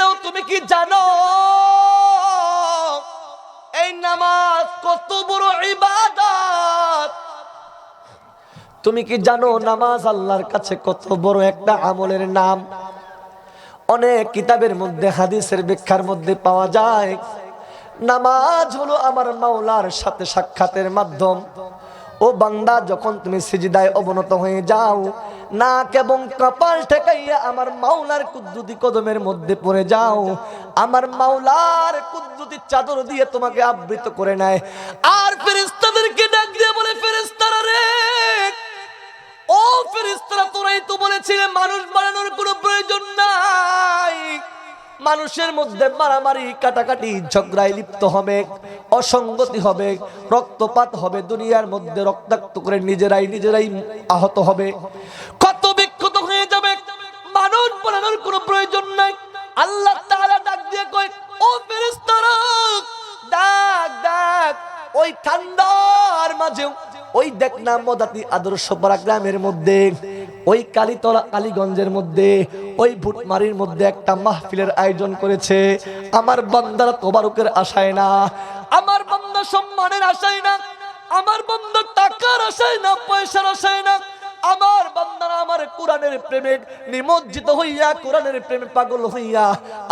দাও। তুমি কি জানো এই নামাজ কত বড় ইবাদত? তুমি কি জানো নামাজ আল্লাহর কাছে কত বড় একটা আমলের নাম? অনেক কিতাবের মধ্যে হাদিসের ব্যাখ্যার মধ্যে পাওয়া যায় নামাজ হলো আমার মাওলার সাথে সাক্ষাতের মাধ্যম। ও বান্দা, যখন তুমি সিজদায় অবনত হয়ে যাও, নাক এবং কপাল ঠেকাইয়া আমার মাওলার কুদরতি কদমের মধ্যে পড়ে যাও, আমার মাওলার কুদরতি চাদর দিয়ে তোমাকে আবৃত করে নেয়। আর ফেরেশতাদেরকে ডাক দিয়ে বলে, ফেরেশতারা রে, ও ফেরেশতারা, তোরাই তো বলেছিলে মানুষ বানানোর কোনো প্রয়োজন নাই। মানুষের মধ্যে মারামারি, কাটাকাটি, ঝগড়ায় লিপ্ত হবে, অসঙ্গতি হবে, রক্তপাত হবে, দুনিয়ার মধ্যে রক্তাক্ত করে নিজেরাই আহত হবে, ক্ষত বিক্ষত হয়ে যাবে। মানুষ বানানোর কোনো প্রয়োজন নাই। আল্লাহ তাআলা ডাক দিয়ে কয়, ও ফেরেশতারা, ডাক ডাক ওই ঠান্ডার মাঝেও ওই দেখ না মদাতি আদর্শপাড়া গ্রামের মধ্যে, ওই কালীতলা কালীগঞ্জের মধ্যে, ওই ভুটমারির মধ্যে একটা মাহফিলের আয়োজন করেছে। আমার বান্দারা তোবারকের আশায় না, আমার বান্দা সম্মানের আশায় না, আমার বান্দা টাকার আশায় না, পয়সার আশায় না, আমার বান্দারা আমার কোরআনের প্রেমে নিমজ্জিত হইয়া, কোরআনের প্রেমে পাগল হইয়া,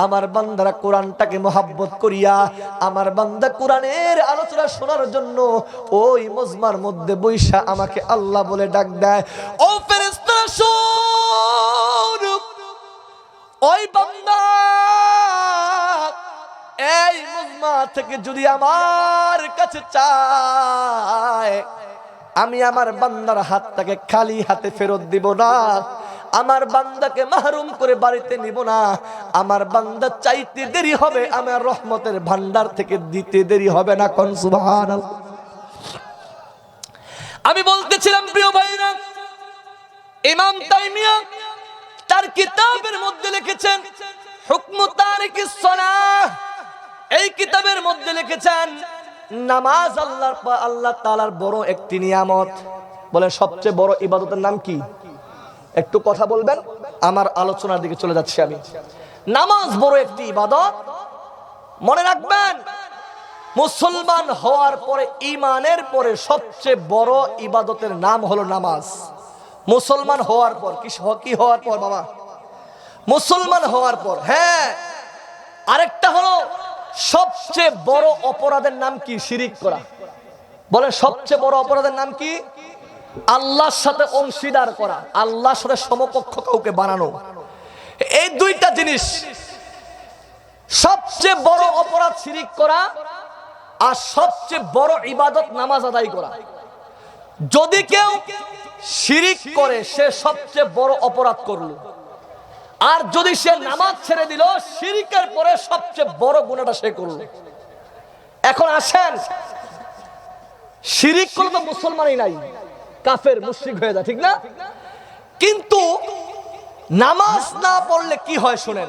আমার বান্দারা কোরআনটাকে মহাব্বত করিয়া, আমার বান্দা কোরআনের আলোচনা শোনার জন্য ওই মজমার মধ্যে বৈশা আমাকে আল্লাহ বলে ডাক দেয়। ও ফেরেশতা শোন, ওই বান্দা এই মজমা থেকে যদি আমার কাছে চায়, আমি আমার বান্দার হাতটাকে খালি হাতে ফেরত দিব না, আমার বান্দাকে মাহরুম করে বাড়িতে নিব না। আমার বান্দা চাইতে দেরি হবে, আমার রহমতের ভান্ডার থেকে দিতে দেরি হবে না। কোন সুবহানাল্লাহ। আমি বলতেছিলাম প্রিয় ভাইরা, ইমাম তাইমিয়া তার কিতাবের মধ্যে লিখেছেন হুকমু তারিকিস সালাহ, এই কিতাবের মধ্যে লিখেছেন নামাজ আল্লাহ তাআলার বড় একটি নিয়ামত। বলে সবচেয়ে বড় ইবাদতের নাম কি? একটু কথা বলবেন, আমার আলোচনার দিকে চলে যাচ্ছি আমি। নামাজ বড় একটি ইবাদত। মনে রাখবেন, মুসলমান হওয়ার পরে, ঈমানের পরে সবচেয়ে বড় ইবাদতের নাম হলো নামাজ। মুসলমান হওয়ার পর কি হওয়ার পর বাবা? মুসলমান হওয়ার পর। হ্যাঁ, আরেকটা হলো সবচেয়ে বড় অপরাধের নাম কি? শিরিক করা। বলে সবচেয়ে বড় অপরাধের নাম কি? আল্লাহর সাথে অংশীদার করা, আল্লাহর সাথে সমকক্ষ কাউকে বানানো। এই দুইটা জিনিস সবচেয়ে বড় অপরাধ, শিরিক করা, আর সবচেয়ে বড় ইবাদত নামাজ আদায় করা। যদি কেউ শিরিক করে সে সবচেয়ে বড় অপরাধ করলো, আর যদি সে নামাজ ছেড়ে দিল শিরিকের পরে সবচেয়ে বড় গুনাহটা সে করলো। এখন আসেন, শিরিক করলে তো মুসলমানই নাই, কাফের মুশরিক হয়ে যায়, ঠিক না? কিন্তু নামাজ না পড়লে কি হয় শুনেন।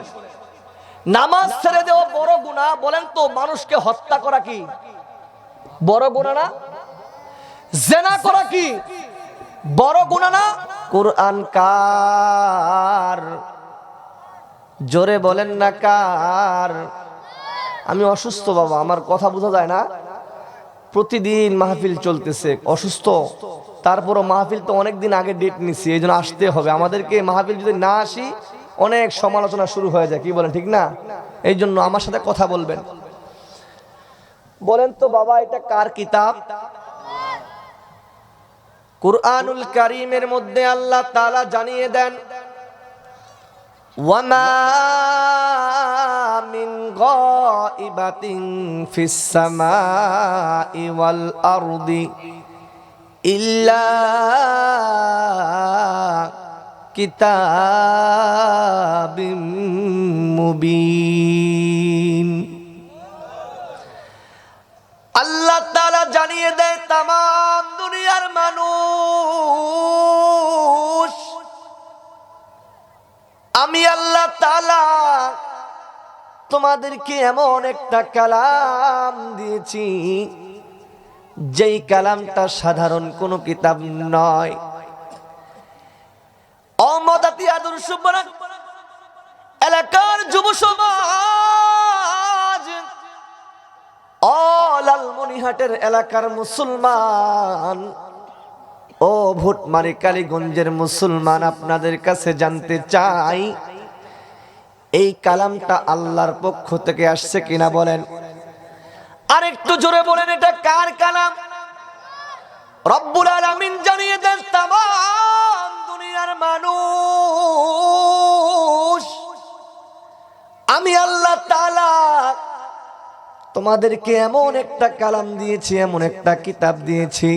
নামাজ ছেড়ে দেওয়া বড় গুনাহ। বলেন তো, মানুষকে হত্যা করা কি বড় গুনাহ না? জিনা করা কি বড় গুনাহ না? কুরআন কার? জোরে বলেন না কার? আমি অসুস্থ বাবা, আমার কথা বোঝা যায় না? প্রতিদিন মাহফিল চলতেছে, অসুস্থ, তারপরও মাহফিল তো অনেকদিন আগে ডেট নিছি, এই জন্য আসতে হবে আমাদেরকে। মাহফিল যদি না আসি অনেক সমালোচনা শুরু হয়ে যায়, কি বলেন ঠিক না? এই জন্য আমার সাথে কথা বলবেন। বলেন তো বাবা, এটা কার কিতাব? কুরআনুল কারীমের মধ্যে আল্লাহ তাআলা জানিয়ে দেন, ওয়ামা মিন গাইবাতিন ফিস সামাই ওয়াল আরদি ইল্লা কিতাবিম মুবিন। আল্লাহ তাআলা জানিয়ে দেয়, तमाम দুনিয়ার মানুষ, আমি আল্লাহ তাআলা তোমাদেরকে এমন একটা কালাম দিয়েছি যেই কালামটা সাধারণ কোন কিতাব নয়। অমদাতি আদর্শ এলাকার যুব সমাজ, ও লালমনিরহাটের এলাকার মুসলমান, ও ভুটমারি কালীগঞ্জের মুসলমান, আপনাদের কাছে জানতে চাই এই কালামটা আল্লাহর পক্ষ থেকে আসছে কিনা বলেন। আর একটু জোরে বলেন, এটা কার কালাম? রব্বুল আলামিন জানিয়ে দেন তাম দুনিয়ার মানুষ, আমি আল্লাহ তাআলা তোমাদেরকে এমন একটা কালাম দিয়েছি, এমন একটা কিতাব দিয়েছি।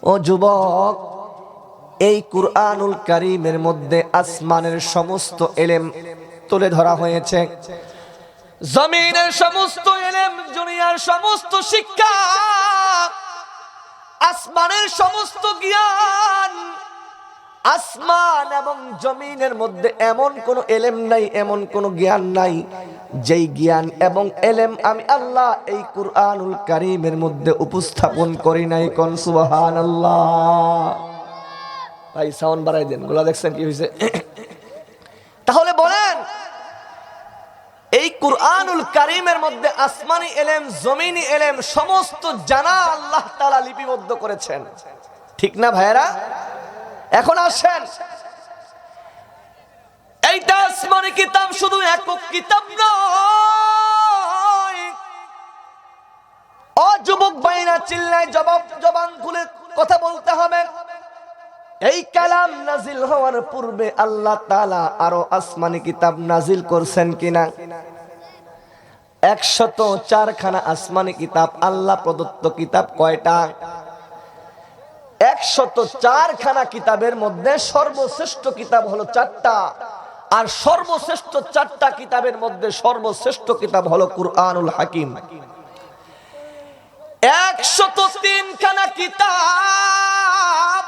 ও যুবক, এই কুরআনুল কারীমের মধ্যে আসমানের সমস্ত ইলম তুলে ধরা হয়েছে, জমিনের সমস্ত ইলম, দুনিয়ার সমস্ত শিক্ষা, আসমানের সমস্ত জ্ঞান। আসমান এবং জমিনের মধ্যে এমন কোন ইলম নাই, এমন কোন জ্ঞান নাই যেই জ্ঞান এবং ইলম আমি আল্লাহ এই কুরআনুল কারীমের মধ্যে উপস্থাপন করি নাই। কোন সুবহানাল্লাহ। ভাই সাউন্ড বাড়াই দেন, গোলা দেখছেন কি হয়েছে? তাহলে বলেন, এই কুরআনুল কারীমের মধ্যে আসমানি ইলম, জমিনি ইলম সমস্ত জানা আল্লাহ তাআলা লিপিবদ্ধ করেছেন, ঠিক না ভাইরা? এখন আসেন, এইটা আসমানি কিতাব শুধু একক কিতাব নয়। ও যুবক ভাইরা, চিল্লায় জবান খুলে কথা বলতে হবে। এই কালাম নাজিল হওয়ার পূর্বে আল্লাহ তাআলা আরো আসমানি কিতাব নাজিল করছেন কিনা? 104 খানা আসমানি কিতাব। আল্লাহ প্রদত্ত কিতাব কয়টা? 104 খানা কিতাবের মধ্যে সর্বশ্রেষ্ঠ কিতাব হলো 4টা, আর সর্বশ্রেষ্ঠ 4টা কিতাবের মধ্যে সর্বশ্রেষ্ঠ কিতাব হলো কুরআনুল হাকিম। 103 খানা কিতাব,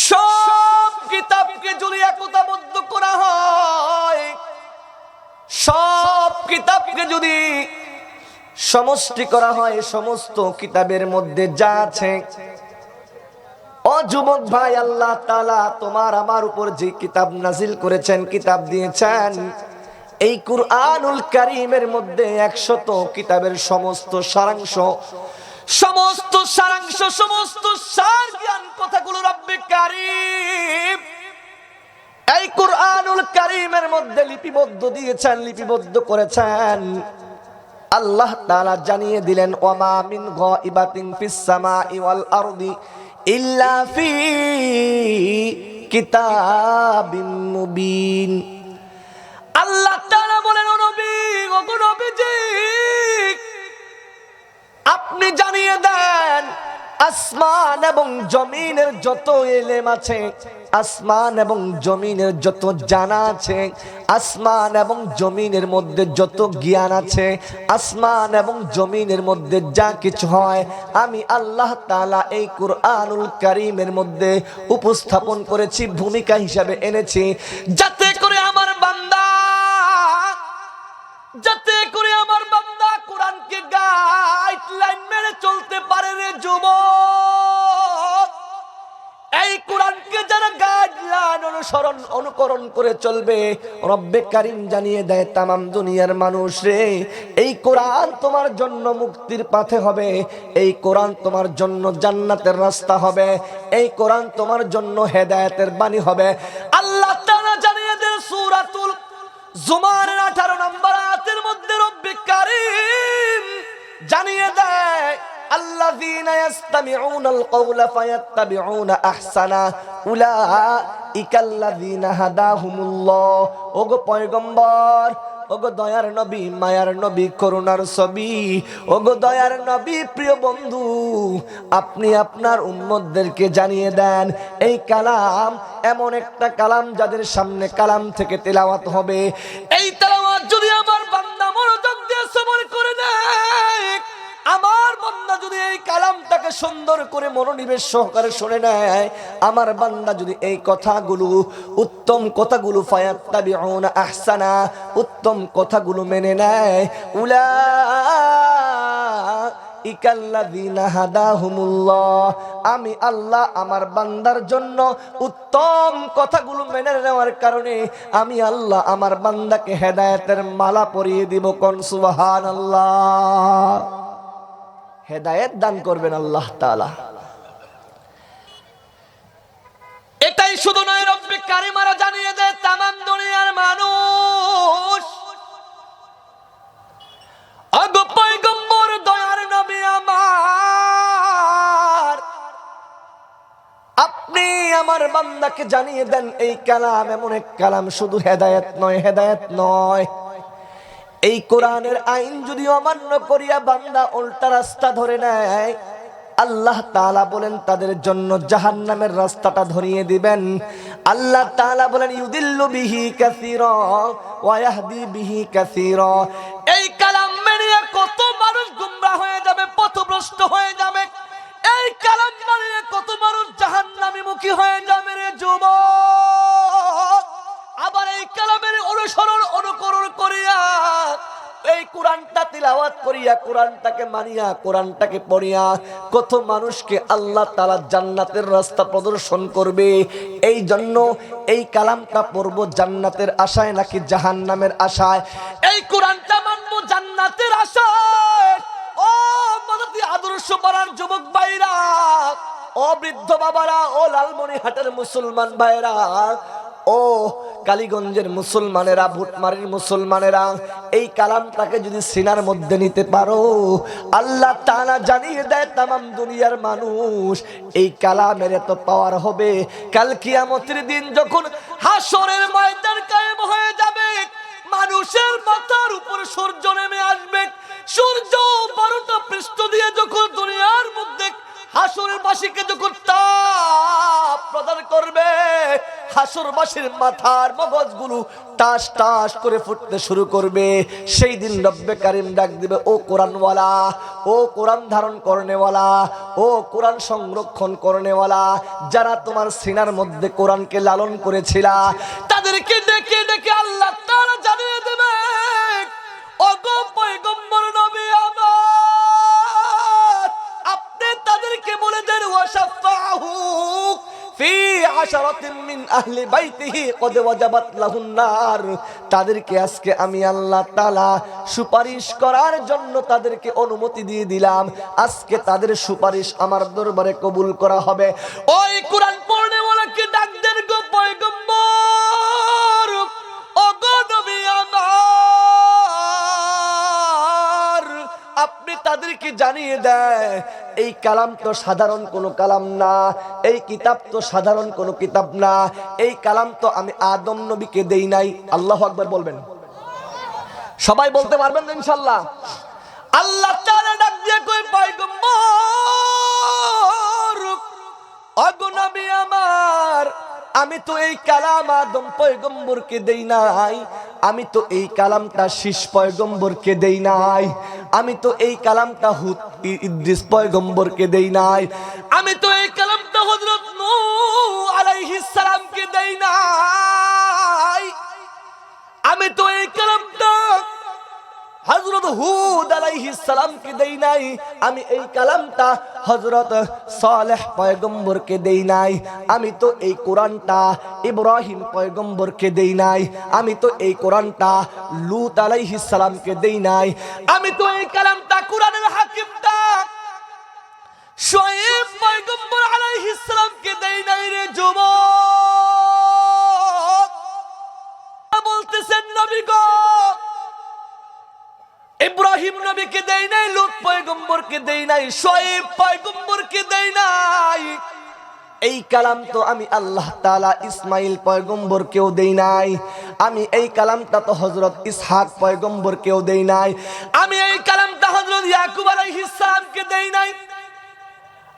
সব কিতাবকে যদি একতাবদ্ধ করা হয়, সব কিতাবকে যদি সমষ্টি করা হয়, সমস্ত কিতাবের মধ্যে যা আছে, ও যুবক ভাই, আল্লাহ তাআলা তোমার আমার উপর যে কিতাব নাজিল করেছেন, কিতাব দিয়েছেন, এই কুরআনুল কারীমের মধ্যে 100 কিতাবের সমস্ত সারাংশ, সমস্ত সার জ্ঞান কথাগুলো রব্বে কারীম এই কুরআনুল কারীমের মধ্যে লিপিবদ্ধ দিয়েছেন, লিপিবদ্ধ করেছেন। আল্লাহ তাআলা জানিয়ে দিলেন, ওয়ামা মিন গায়িবাতিন ফিস সামাই ওয়াল আরদি ইল্লা ফি কিতাবিম মুবিন। আল্লাহ তাআলা বলেন, ও নবী, ওগো নবীজি, আপনি জানিয়ে দেন আসমান এবং জমিনের যত ইলম আছে, আসমান এবং জমিনের যত জানা আছে, আসমান এবং জমিনের মধ্যে যত জ্ঞান আছে, আসমান এবং জমিনের মধ্যে যা কিছু হয়, আমি আল্লাহ তাআলা এই কুরআনুল কারীমের মধ্যে উপস্থাপন করেছি, ভূমিকা হিসাবে এনেছি, যাতে করে আমার বান্দা কোরআনকে গাইডলাইন মেনে চলতে পারে। রে যুবক, এই কোরআনকে যারা গাইডলাইন অনুকরণ করে চলবে, রব্বে কারীম জানিয়ে দেয় তামাম দুনিয়ার মানুষ রে, এই কোরআন তোমার জন্য মুক্তির পথে হবে, এই কোরআন তোমার জন্য জান্নাতের রাস্তা হবে, এই কোরআন তোমার জন্য হেদায়েতের বাণী হবে। আল্লাহ তাআলা জানিয়ে দেন সূরাতুল জুমারের 18 নম্বর আয়াতের মধ্যে রব্বে কারীম জানিয়ে দেয়, আল্লাযীনা ইয়াসতামিউনাল কওলা ফায়াত্তাবিউনা আহসানা উলাইকাল্লাযীনা হাদাহুমুল্লাহ। ওগো পয়গম্বর, ওগো দয়ার নবী, মায়ার নবী, করুণার ছবি, ওগো দয়ার নবী, প্রিয় বন্ধু, আপনি আপনার উম্মতদেরকে জানিয়ে দেন এই কালাম এমন একটা কালাম যাদের সামনে কালাম থেকে তেলাওয়াত হবে, এই তেলাওয়াত যদি আমার বান্দা মনোযোগ দিয়ে শ্রবণ করে নেয়, আমার বান্দা যদি এই কালামটাকে সুন্দর করে মনোনিবেশ সহকারে শুনে নেয়, আমার বান্দা যদি এই কথাগুলো, উত্তম কথাগুলো, ফায়াত্তাবিউনা আহসানা, উত্তম কথাগুলো মেনে নেয়, ইকাল্লাযীনা হাদাহুমুল্লাহ, আমি আল্লাহ আমার বান্দার জন্য উত্তম কথাগুলো মেনে নেওয়ার কারণে আমি আল্লাহ আমার বান্দাকে হেদায়েতের মালা পরিয়ে দিব। কোন সুবহানাল্লাহ। হেদায়েত দান করবেন আল্লাহ তাআলা। এটাই শুধু নয়, রব্বে কারিমারা জানিয়ে দেয় তামাম দুনিয়ার মানুষ, আগো পয়গম্বর দয়ার নবী আমার, আপনি আমার বান্দাকে জানিয়ে দেন এই কালাম এমন এক কালাম, শুধু হেদায়েত নয়, হেদায়েত নয়, এই কোরআনের আইন যদি অমান্য করিয়া বান্দা উল্টা রাস্তা ধরে নেয়, আল্লাহ তাআলা বলেন তাদের জন্য জাহান্নামের রাস্তাটা ধরিয়ে দিবেন। আল্লাহ তাআলা বলেন ইউদিল্লু বিহি কাসীরা ওয়া ইয়াহদি বিহি কাসীরা। এই কালাম মেনে কত মানুষ গুমরাহ হয়ে যাবে, পথভ্রষ্ট হয়ে যাবে। এই কালাম মেনে কত মানুষ জাহান্নামীমুখী হয়ে যাবে রে যুবক। আবার এই কালামের অনুসরণ অনুকরণ করিয়া এই কোরআনটা তিলাওয়াত করিয়া, কোরআনটাকে মানিয়া, কোরআনটাকে পড়িয়া কত মানুষকে আল্লাহ তাআলা জান্নাতের রাস্তা প্রদর্শন করবে। এই জন্য এই কালামটা পড়বো জান্নাতের আশায় নাকি জাহান্নামের আশায়? এই কোরআনটা মানবো জান্নাতের আশায়। ও মানবী আদর্শ পাড়ার যুবক ভাইরা, ও বৃদ্ধ বাবারা, ও লালমনিরহাটের মুসলমান ভাইরা, ও কালীগঞ্জের মুসলমানেরা, ভুটমারির মুসলমানেরা, এই কালামটাকে যদি সিনার মধ্যে নিতে পারো, আল্লাহ তাআলা জানিয়ে দেয় তামাম দুনিয়ার মানুষ এই কালামের এত পাওয়ার হবে। কাল কিয়ামতের দিন যখন হাসরের ময়দান কায়েম হয়ে যাবে, মানুষের মাথার উপর সূর্য নেমে আসবে, সূর্য 12টা পৃষ্ঠ দিয়ে যখন দুনিয়ার মধ্যে হাসরবাসীকে যখন তাপ প্রদান করবে, হাসরবাসীর মাথার মগজগুলো টাস টাস করে ফুটতে শুরু করবে। সেই দিন রব্বে কারিম ডাক দিবে, ও কোরআনওয়ালা, ও কোরআন ধারণ করনেওয়ালা, ও কোরআন সংরক্ষণ করনেওয়ালা, যারা তোমার সিনার মধ্যে কোরআনকে লালন করেছিলা, তাদেরকে ডেকে ডেকে আল্লাহ তাআলা জানিয়ে দেবে, ওগো পয়গম্বর নবী আমার, আপনি তাদেরকে বলে দেন ওয়াশাফাহু ফি আশরাতিন মিন আহলি বাইতিহি কদ ওয়াজাবাত লাহুন নার, তাদেরকে আজকে আমি আল্লাহ তাআলা সুপারিশ করার জন্য তাদেরকে অনুমতি দিয়ে দিলাম। আজকে তাদের সুপারিশ আমার দরবারে কবুল করা হবে। ওই কোরআন পড়নেওয়ালাকে ডাক দেন, গো পয়গম্বর, ও গো নবী আমার, আপনি তাদেরকে জানিয়ে দেয় এই কালাম তো সাধারণ কোনো কালাম না, এই কিতাব তো সাধারণ কোনো কিতাব না, এই কালাম তো আমি আদম নবীকে দেই নাই। আল্লাহু আকবার বলবেন, সবাই বলতে পারবেন ইনশাআল্লাহ। আল্লাহ তাআলা ডাক দিয়ে কই, পয়গম্বর, ওগো নবী আমার, আমি তো এই কালাম আদম পয়গম্বরকে দেই নাই, আমি তো এই কালামটা শীষ পয়গম্বরকে দেই নাই, আমি তো এই কালামটা হুদ ইদ্রিস পয়গম্বরকে দেই নাই, আমি তো এই কালামটা হযরত নূহ আলাইহিস সালামকে দেই নাই, আমি তো এই কালামটা হযরত হুদ আলাইহিস সালামকে দেই নাই, আমি এই কালামটা হযরত সালেহ পয়গম্বরকে দেই নাই, আমি তো এই কোরআনটা ইব্রাহিম পয়গম্বরকে দেই নাই, আমি তো এই কোরআনটা লূত আলাইহিস সালামকে দেই নাই, আমি তো এই কালামটা কোরআনের হাকিমটা শুআয়ব পয়গম্বর আলাইহিস সালামকে দেই নাই রে যুবক। বলতেছেন নবী গো, ইব্রাহিম নবীকে দেই নাই, লূত পয়গম্বরকে দেই নাই, শুআয়ব পয়গম্বরকে দেই নাই, এই কালাম তো আমি আল্লাহ তাআলা ইসমাইল পয়গম্বরকেও দেই নাই, আমি এই কালামটা তো হযরত ইসহাক পয়গম্বরকেও দেই নাই, আমি এই কালামটা হযরত ইয়াকুব আলাইহিস সালামকে দেই নাই,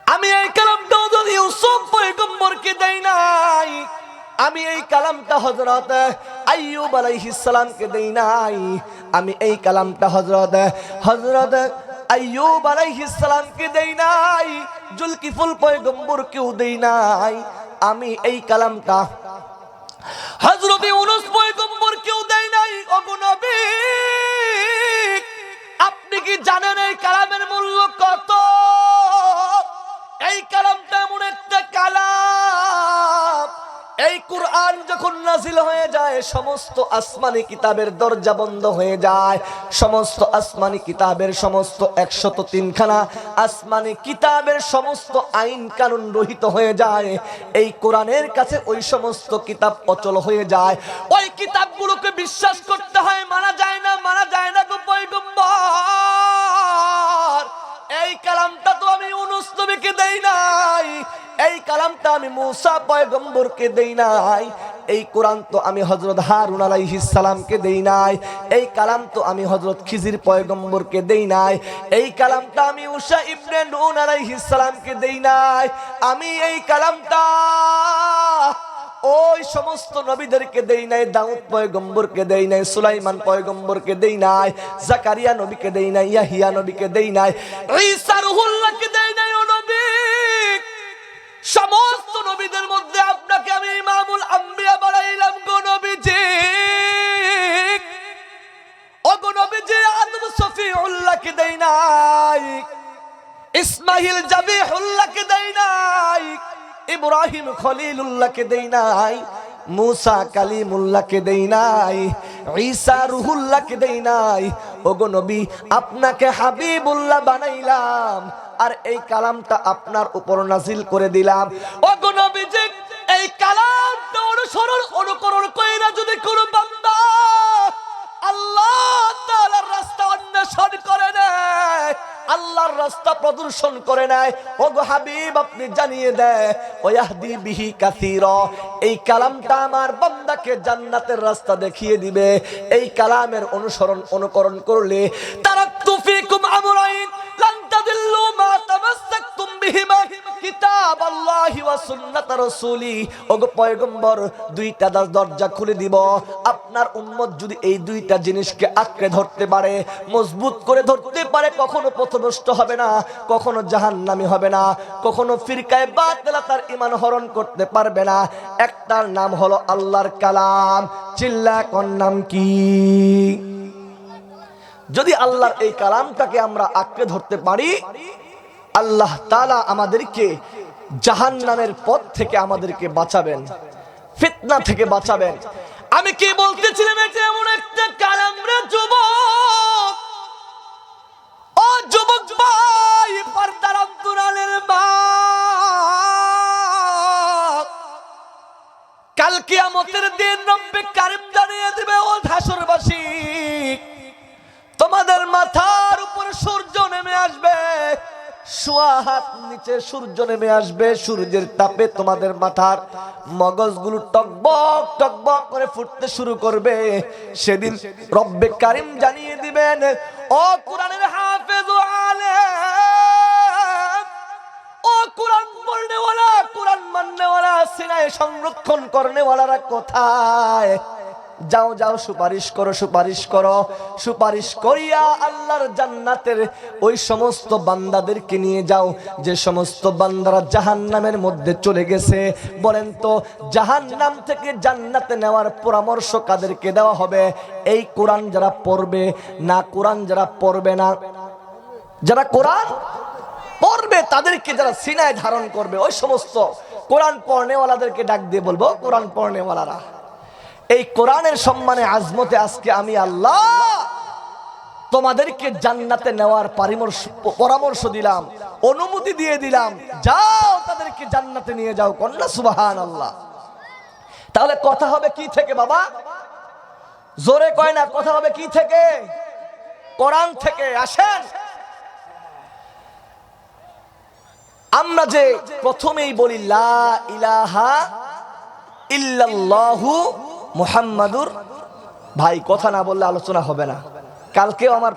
আমি এই কালামটা হযরত ইউসুফ পয়গম্বরকে দেই নাই, আমি এই কালামটা হযরত আইয়ুব আলাইহিস সালামকে দেই নাই, আমি এই কালামটা হযরত আইয়ুব আলাইহিস সালামকে দেই নাই, জুলকিফুল পয়গম্বরকেও দেই নাই, আমি এই কালামটা হযরত ইউনূস পয়গম্বরকেও দেই নাই। ওগো নবী, আপনি কি কি জানেন এই কালামের মূল্য কত? এই কালামটা এমন একটা কালাম, এই কুরআন যখন নাজিল হয়ে যায় সমস্ত আসমানি কিতাবের দরজা বন্ধ হয়ে যায়। সমস্ত আসমানি কিতাবের সমস্ত 103 খানা আসমানি কিতাবের সমস্ত আইন কানুন রহিত হয়ে যায়। এই কোরআনের কাছে ওই সমস্ত কিতাব অচল হয়ে যায়। ওই কিতাবগুলোকে বিশ্বাস করতে হয়, মানা যায় না, মানা যায় না গো পয়গম্বর। এই কালামটা তো আমি ইউনূস নবীকে দেই নাই, এই কালামটা আমি মূসা পয়গম্বরকে দেই নাই, এই কোরআন তো আমি হযরত হারুন আলাইহিস সালামকে দেই নাই, এই কালাম তো আমি হযরত খিজির পয়গম্বরকে দেই নাই, এই কালামটা আমি ঈসা ইবনে নূন আলাইহিস সালামকে দেই নাই। আমি এই কালামটা ওই সমস্ত নবীদেরকে দেই নাই, দাউদ পয়গম্বরকে দেই নাই, সুলাইমান পয়গম্বরকে দেই নাই, জাকারিয়া নবীকে দেই নাই, ইয়াহিয়া নবীকে দেই নাই, ঈসা রূহুল্লাহকে দেই নাই। ও নবী, সমস্ত নবীদের মধ্যে আপনাকে আমি ইমামুল আম্বিয়া বানাইলাম গো নবীজি। ও গো নবীজি, আদম সফিউল্লাহকে দেই নাই, ইসমাইল জাবিহুল্লাহকে দেই নাই, ইব্রাহিম খলিলুল্লাহকে দেই নাই, মূসা কালিমুল্লাহকে দেই নাই, ঈসা রূহুল্লাহকে দেই নাই। ওগো নবী, আপনাকে হাবিবুল্লাহ বানাইলাম আর এই কালামটা আপনার উপর নাজিল করে দিলাম। ওগো নবীজি, এই কালামটা অনুকরণ কইরা যদি কোনো বান্দা আল্লাহ তাআলার রাস্তা অন্বেষণ করে নেয়, আল্লাহর রাস্তা প্রদর্শন করে নেয়, ওগো হাবিব আপনি জানিয়ে দেয় ওয়াহদি বিহি কাসীরা, এই কালামটা আমার বান্দাকে জান্নাতের রাস্তা দেখিয়ে দিবে। এই কালামের অনুকরণ করলে তারাকতু ফীকুম আমরাইন লান তাদিল্লু মা তামাসসাকতুম বিহিমা কিতাবাল্লাহি ওয়া সুন্নাত রাসূলি। ওগো পয়গম্বর, দুইটা দরজা খুলে দিব, আপনার উম্মত যদি এই দুইটা জিনিসকে আঁকড়ে ধরতে পারে, মজবুত করে ধরতে পারে, কখনো পথভ্রষ্ট হবে না, কখনো জাহান্নামী হবে না, কখনো ফিরকায়ে বাতিলা তার ঈমান হরণ করতে পারবে না। একটার নাম হলো আল্লাহর কালাম। চিল্লা কোন নাম কি? যদি আল্লাহর এই কালামটাকে আমরা আঁকড়ে ধরতে পারি, আল্লাহ তাআলা আমাদেরকে জাহান্নামের পথ থেকে আমাদেরকে বাঁচাবেন, ফিতনা থেকে বাঁচাবেন। আমি কি বলতেছিলাম, এটা এমন একটা কালাম রে যুবক, ও যুবক ভাই, পর্দার অন্তরালের মা, কাল কিয়ামতের দিন রব্বে কারীম জানিয়ে দিবে, ও হাসরবাসী, তোমাদের মাথার উপর সূর্য নেমে আসবে, সোয়া হাত নিচে সূর্য নেমে আসবে, সূর্যের তাপে তোমাদের মাথার মগজগুলো টকবক টকবক করে ফুটতে শুরু করবে। সেদিন রব্বে কারীম জানিয়ে দিবেন, ও কোরআনের হাফেজ ও আলেম, ও কোরআন পড়নেওয়ালা, কোরআন মাননেওয়ালা, সিনায় সংরক্ষণ করনেওয়ালারা কোথায়? যাও যাও, সুপারিশ করো, সুপারিশ করো। সুপারিশ করিয়া আল্লাহর জান্নাতের ওই সমস্ত বান্দাদেরকে নিয়ে যাও যে সমস্ত বান্দারা জাহান্নামের মধ্যে চলে গেছে। বলেন তো, জাহান্নাম থেকে জান্নাতে নেওয়ার পরামর্শ কাদেরকে দেওয়া হবে? এই কোরআন যারা পড়বে না, কোরআন যারা পড়বে না? যারা কোরআন পড়বে তাদেরকে, যারা সিনায় ধারণ করবে, ওই সমস্ত কোরআন পড়নেওয়ালাদেরকে ডাক দিয়ে বলবো, কোরআন পড়নেওয়ালারা, এই কোরআনের সম্মানে আজমতে আজকে আমি আল্লাহ তোমাদেরকে জান্নাতে নেওয়ার পরামর্শ দিলাম, অনুমতি দিয়ে দিলাম, যাও তাদেরকে জান্নাতে নিয়ে যাও। কন্যা সুবহানাল্লাহ। তাহলে কথা হবে কি থেকে বাবা? জোরে কয় না, কথা হবে কি থেকে? কোরআন থেকে। আসেন, আমরা যে প্রথমেই বলি লা ইলাহা ইল্লাল্লাহু মুহাম্মাদুর, ভাই কথা না বললে আলোচনা হবে না। কালকেও আমার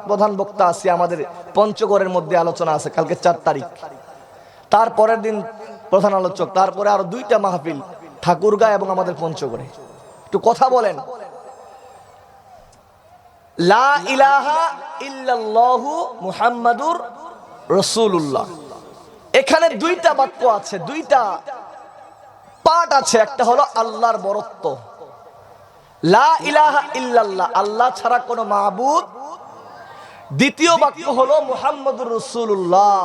প্রধান বক্তা আছে, আমাদের পঞ্চগড়ের মধ্যে আলোচনা আছে, কালকে 4 তারিখ, তারপরের দিন প্রধান আলোচক, তারপরে আরো 2টা মাহফিল ঠাকুরগাঁ এবং আমাদের পঞ্চগড়ে। একটু কথা বলেন। লা ইলাহা ইল্লাল্লাহু মুহাম্মাদুর রাসূলুল্লাহ, এখানে 2টা বাক্য আছে, 2টা পার্ট আছে। একটা হলো আল্লাহর বরত্ব, লা ইলাহা ইল্লাল্লাহ, আল্লাহ ছাড়া কোনো মাবুদ দ্বিতীয় বাক্য হলো মুহাম্মদুর রাসূলুল্লাহ।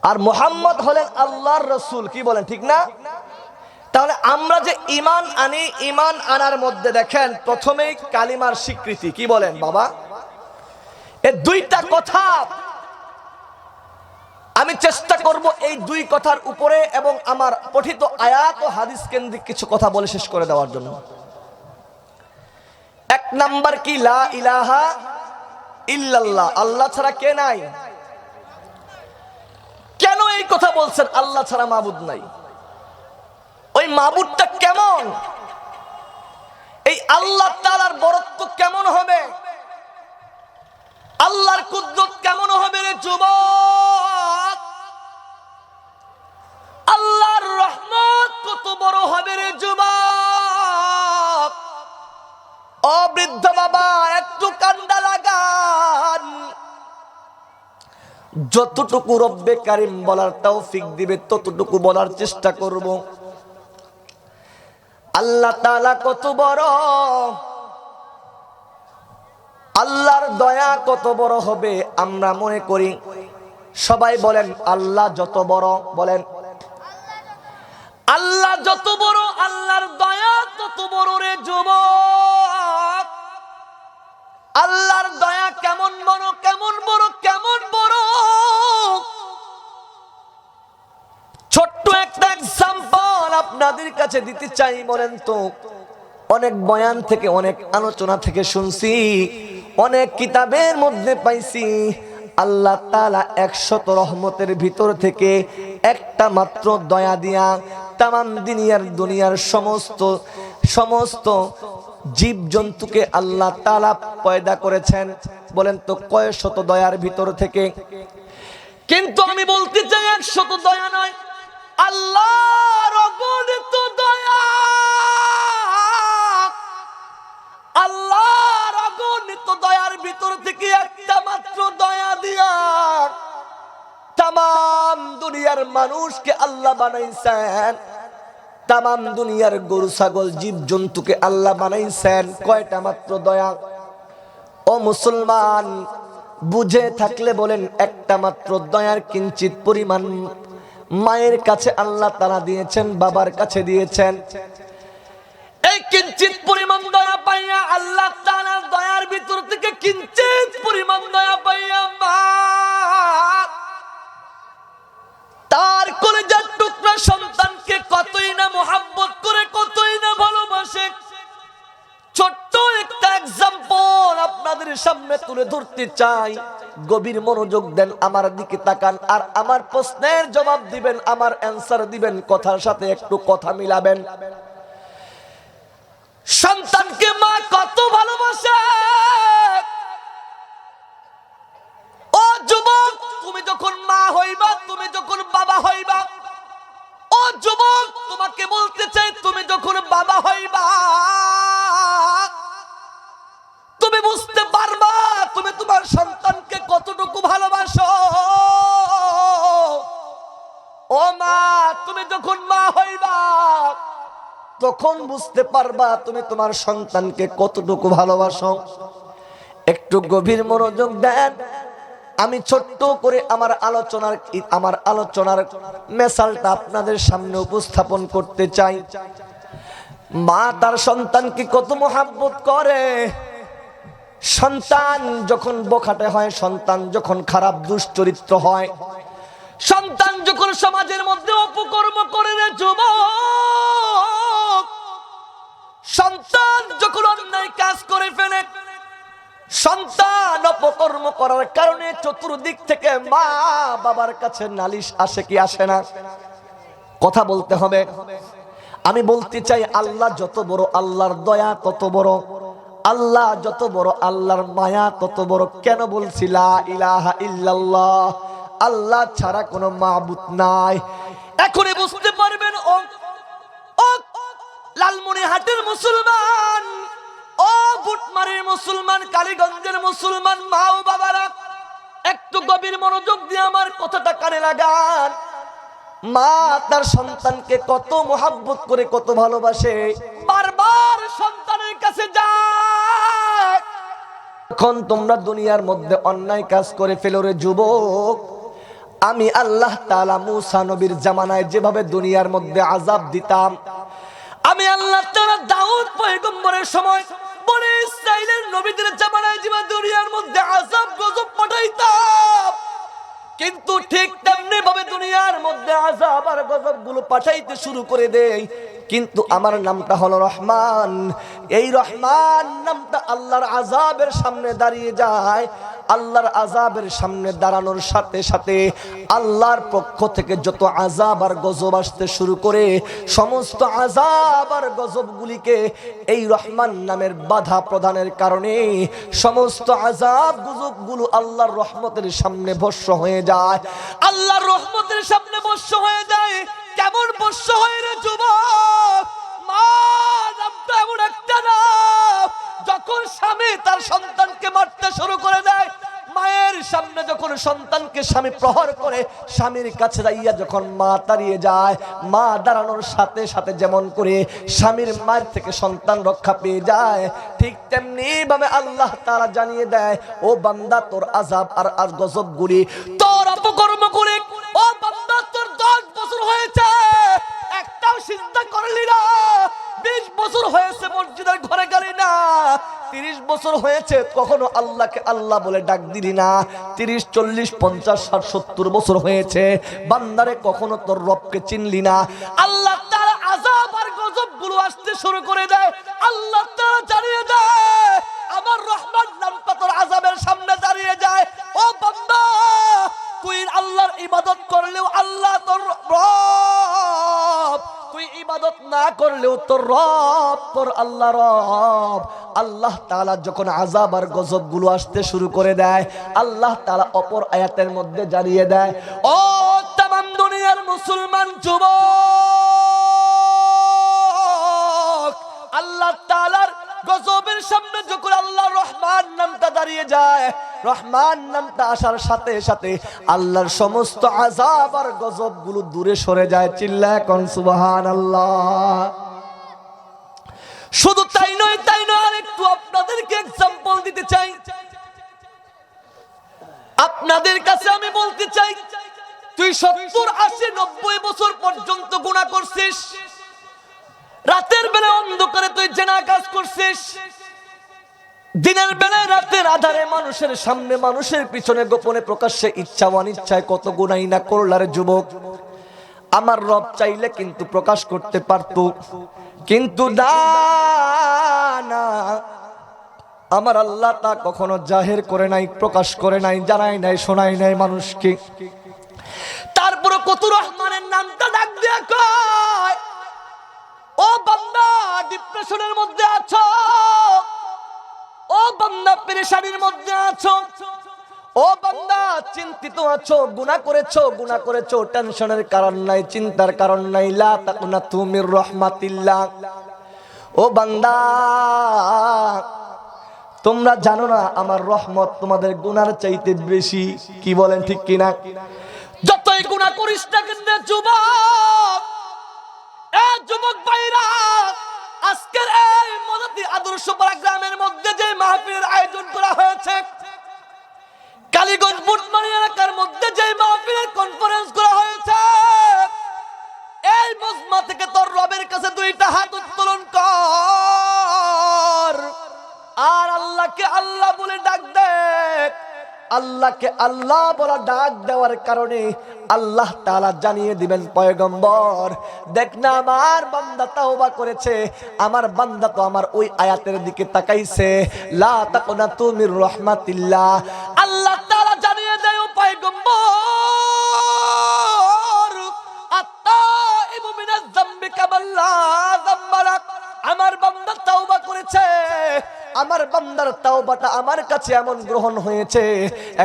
আর মুহাম্মদ হলেন আল্লাহর রাসূল, কি বলেন ঠিক না? তাহলে আমরা যে ঈমান আনি, ঈমান আনার মধ্যে দেখেন প্রথমেই কালিমার স্বীকৃতি, কি বলেন বাবা? এই দুইটা কথা আমি চেষ্টা করব এই দুই কথার উপরে এবং আমার পঠিত আয়াত ও হাদিস কেন্দ্রিক কিছু কথা বলে শেষ করে দেওয়ার জন্য। এক নাম্বার কি, লা ইলাহা ইল্লাল্লাহ, আল্লাহ ছাড়া কে নাই। কেন এই কথা বলছেন? আল্লাহ ছাড়া মাবুদ নাই। ওই মাবুদটা কেমন? এই আল্লাহ তাআলার বরত্ব কেমন হবে? আল্লাহর কুদরত কেমন হবে রে যুবক? আল্লাহর রহমত কত বড় হবে রে যুবক? ও বৃদ্ধ বাবা, একটু কান্দা লাগান। যতটুকু রব্বে কারিম বলার তৌফিক দিবে ততটুকু বলার চেষ্টা করব। আল্লাহ তাআলা কত বড়, আল্লাহর দয়া কত বড় হবে আমরা মনে করি। সবাই বলেন আল্লাহ যত বড়, বলেন আল্লাহ যত বড়, আল্লাহর দয়া তত বড় রে যুবক। আল্লাহর দয়া কেমন বড়, কেমন বড়, কেমন বড়। ছোট্ট একটা এক্সাম্পল আপনাদের কাছে দিতে চাই। বলেন তো, অনেক বয়ান থেকে, অনেক আলোচনা থেকে শুনছি, অনেক কিতাবের মধ্যে পাইছি আল্লাহ তাআলা 100 রহমতের ভিতর থেকে একটা মাত্র দয়া দিয়া তামাম দুনিয়ার সমস্ত জীব জন্তুকে আল্লাহ তাআলা পয়দা করেছেন। বলেন তো কয় শত দয়ার ভিতর থেকে? কিন্তু আমি বলতে চাই 100 দয়া নয়, আল্লাহর অগণিত দয়া, আল্লাহর অগণিত দয়ার ভিতর থেকে একটা মাত্র দয়া দিয়া তামাম দুনিয়ার মানুষকে আল্লাহ বানাইছেন। তামাম দুনিয়ার গরু ছাগল জীব জন্তুকে আল্লাহ বানাইছেন। কয়টা মাত্র দয়া? ও মুসলমান, বুঝে থাকলে বলেন একটা মাত্র দয়ার কিঞ্চিত পরিমাণ মায়ের কাছে আল্লাহ তাআলা দিয়েছেন, বাবার কাছে দিয়েছেন। এই কিঞ্চিত পরিমাণ দয়া পাইয়া আল্লাহ তাআলার দয়ার ভিতর থেকে কিঞ্চিত পরিমাণ দয়া পাইয়া মা তার কলিজার টুকরা সন্তানকে কতই না মোহাব্বত করে, কতই না ভালোবাসে। ছোট্ট একটা এক্সাম্পল আপনাদের সামনে তুলে ধরতে চাই। গভীর মনোযোগ দেন, আমার দিকে তাকান, আর আমার প্রশ্নের জবাব দিবেন, আমার অ্যানসার দিবেন, কথার সাথে একটু কথা মিলাবেন। সন্তানকে মা কত ভালোবাসে। ও যুবক, তুমি যখন মা হইবা, তুমি যখন বাবা হইবা, ও যুবক তোমাকে বলতে চাই, তুমি যখন বাবা হইবা তুমি বুঝতে পারবা তুমি তোমার সন্তানকে কতটুকু ভালোবাসো। ও মা, তুমি যখন মা হইবা তখন বুঝতে পারবা তুমি তোমার সন্তানকে কতটুকু ভালোবাসো। একটু গভীর মনোযোগ দেন। আমি ছোট্ট করে আমার আলোচনার মেসালটা আপনাদের সামনে উপস্থাপন করতে চাই। মা তার সন্তানকে কত মোহাব্বত করে। সন্তান যখন বোখাটে হয়, সন্তান যখন খারাপ দুশ্চরিত্র হয়, সন্তান যখন সমাজের মধ্যে অপকর্ম করে রে যুবক, সন্তান যখন অন্যায় কাজ করে ফেলে, সন্তান অপকর্ম করার কারণে চতুর্দিক থেকে মা বাবার কাছে নালিশ আসে কি আসে না? কথা বলতে হবে। আমি বলতে চাই আল্লাহ যত বড়, আল্লাহর দয়া তত বড়। আল্লাহ যত বড়, আল্লাহর মায়া তত বড়। কেন বলছি লা ইলাহা ইল্লাল্লাহ? আল্লাহ ছাড়া কোনো মাবুদ নাই। এখনই বুঝতে পারবেন ও লালমনিরহাটের মুসলমান, ও বুটমারির মুসলমান, কালীগঞ্জের মুসলমান মা ও বাবারা, একটু গভীর মনোযোগ দিয়ে আমার কথাটা কানে লাগান। মা তার সন্তানকে কত মোহাব্বত করে, কত ভালোবাসে। বারবার সন্তানের কাছে যায়, যখন তোমরা দুনিয়ার মধ্যে অন্যায় কাজ করে ফেলো রে যুবক, আমি আল্লাহ তাআলা মূসা নবীর জামানায় যেভাবে দুনিয়ার মধ্যে আযাব দিতাম, আমি আল্লাহ তাআলা দাউদ পয়গম্বরের সময় বনি ইসরাইলের নবীদের জামানায় যেভাবে দুনিয়ার মধ্যে আযাব গজব পাঠাইতাম, কিন্তু ঠিক তেমনি ভাবে দুনিয়ার মধ্যে আযাব আর গজব গুলো পাঠাইতে শুরু করে দেই। কিন্তু আমার নামটা হলো রহমান। এই রহমান নামটা আল্লাহর আযাবের সামনে দাঁড়িয়ে যায়। আল্লাহর আযাবের সামনে দাঁড়ানোর সাথে সাথে আল্লাহর পক্ষ থেকে যত আযাব আর গজব আসতে শুরু করে, সমস্ত আযাব আর গজবগুলিকে এই রহমান নামের বাধা প্রদানের কারণে সমস্ত আযাব গজবগুলো আল্লাহর রহমতের সামনে ভস্ম হয়ে যায়। আল্লাহর রহমতের সামনে ভস্ম হয়ে যায়। কেমন ভস্ম হয় রে যুবক? মা নামটা এমন একটা নাম, যখন স্বামী তার সন্তানকে মারতে শুরু করে দেয়, মায়ের সামনে যখন সন্তানকে স্বামী প্রহার করে, স্বামীর কাছে যাইয়া যখন মা দাঁড়িয়ে যায়, মা দাঁড়ানোর সাথে সাথে যেমন করে স্বামীর মায়ের থেকে সন্তান রক্ষা পেয়ে যায়, ঠিক তেমনি ভাবে আল্লাহ তাআলা জানিয়ে দেয়, ও বান্দা তোর আযাব আর গজবগুলি, তোর অপকর্ম করে, ও বান্দা তোর 10 বছর হয়েছে একটাও সিজদা করলি না, 20 বছর হয়েছে মসজিদের ঘরে গেলি না, 30 বছর হয়েছে কখনো আল্লাহকে আল্লাহ বলে ডাক দিলি না, 30, 40, 50, 60, 70 বছর হয়েছে বান্দারে কখনো তোর রবকে চিনলি না। আল্লাহ তাআলা আযাব আর গজবগুলো আসতে শুরু করে দেয়। আল্লাহ তাআলা জানিয়ে দেয়, আমার রহমান নামটা তোর আযাবের সামনে দাঁড়িয়ে যায়। ও বান্দা, তুই আল্লাহর ইবাদত করলেও আল্লাহ তোর রব, তুই ইবাদত না করলেও তোর রব তোর আল্লাহ রব। আল্লাহ তাআলা যখন আযাব আর গজবগুলো আসতে শুরু করে দেয়, আল্লাহ তাআলা অপর আয়াতের মধ্যে জানিয়ে দেয়, ও তামাম দুনিয়ার মুসলমান যুবক, আল্লাহ তাআলার গজবের সামনে যখন আল্লাহ রহমান নামটা দাঁড়িয়ে যায়, রহমান নামটা আসার সাথে সাথে আল্লাহর সমস্ত আযাব আর গজবগুলো দূরে সরে যায়। চিল্লায় কোন সুবহানাল্লাহ। শুধু তাই নয়, আর একটু আপনাদেরকে এক্সাম্পল দিতে চাই। আপনাদের কাছে আমি বলতে চাই, তুই 70, 80, 90 বছর পর্যন্ত গুনাহ করছিস, রাতের বেলা অন্ধকারে তুই জেনা কাজ করছিস, দিনের বেলায় রাতের আধারে মানুষের সামনে মানুষের পিছনে গোপনে প্রকাশ্যে ইচ্ছা অনিচ্ছায় কত গুনাহ না করলার যুবক। আমার রব চাইলে কিন্তু প্রকাশ করতে পারতো, কিন্তু না, আমার আল্লাহ তা কখনো জাহির করে নাই, প্রকাশ করে নাই, জানাই নাই, শোনাই নাই মানুষকে। তারপরে কত রহমানের নামটা ডাক দিয়ে কয়, ও বান্দা ডিপ্রেশনের মধ্যে আছো, ও বান্দা পেরেশানির মধ্যে আছো, ও বান্দা চিন্তিত আছো, গুনাহ করেছো, টেনশনের কারণ নাই, চিন্তার কারণ নাই, লা তাকুনাতু মির রাহমাতিল্লাহ। ও বান্দা, তোমরা জানো না আমার রহমত তোমাদের গুনার চাইতে বেশি। কি বলেন ঠিক কিনা? যতই গুনাহ করিস না কেন যুবক, যুবক ভাইরা, আজকের এই মদতি আদর্শ পাড়া গ্রামের মধ্যে যে মাহফিলের আয়োজন করা হয়েছে, কালীগঞ্জ বুটমারি এলাকার মধ্যে যে মাহফিলের কনফারেন্স করা হয়েছে, এই মজমা থেকে তোর রবের কাছে 2টা হাত উত্তোলন কর আর আল্লাহকে আল্লাহ বলে ডাক দে। আল্লাহকে আল্লাহ বলা ডাক দেওয়ার কারণে আল্লাহ তাআলা জানিয়ে দিবেন, পয়গম্বর দেখ না, আমার বান্দা তাওবা করেছে, আমার বান্দা তো আমার ওই আয়াতের দিকে তাকাইছে, লা তাকুনাতু মির রাহমাতিল্লাহ। আল্লাহ তাআলা জানিয়ে দেয়, ও পয়গম্বর, আত্তাইবু মিনাজ যামবি কামাল্লা যামবা লাক, আমার বান্দা তাওবা করেছে, আমার বান্দার তাওবাটা আমার কাছে এমন গ্রহণ হয়েছে,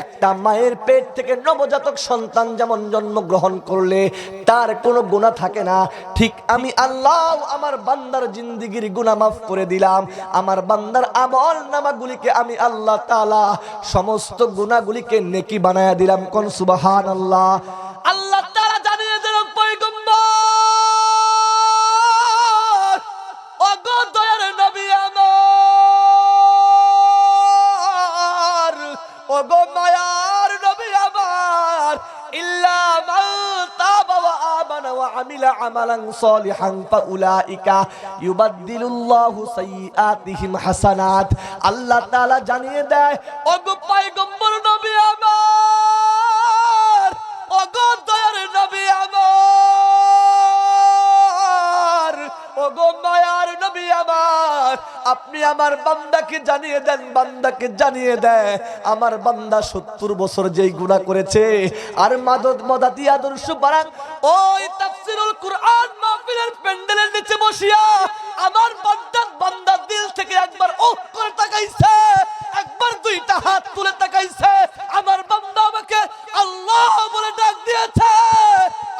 একটা মায়ের পেট থেকে নবজাতক সন্তান যেমন জন্মগ্রহণ করলে তার কোনো গুনাহ থাকে না, ঠিক আমি আল্লাহ আমার বান্দার জিন্দেগির গুনাহ মাফ করে দিলাম। আমার বান্দার আমল নামাগুলিকে আমি আল্লাহ তাআলা সমস্ত গুনাহগুলিকে নেকি বানায়া দিলাম। কোন সুবহানাল্লাহ। আল্লাহ তাআলা জানিয়ে দিলেন, পয়গম্বর, ওগো দয়ার নবী আমার, ওয়া আমিলা আমালান সালিহান ফাউলাইকা ইউবাদদিলুল্লাহু সাইয়্যাতিহিম হাসানাত। আল্লাহ তাআলা জানিয়ে দেয়, ওগো পয়গম্বর নবী আমার, ওগো দয়ার নবী আমার, ওগো মায়ার নবী আমার, আপনি আমার বান্দাকে জানিয়ে দেন, বান্দাকে জানিয়ে দেয় আমার বান্দা 70 বছর যেই গুনাহ করেছে আর মদাতি আদর্শ বারাক ওই তাফসীরুল কুরআন মাহফিলের প্যান্ডেলের নিচে বসিয়া আমার বান্দা দিল থেকে একবার ওহ করে তাকাইছে, একবার দুইটা হাত তুলে তাকাইছে, আমার বান্দা আমাকে আল্লাহ বলে ডাক দিয়েছে।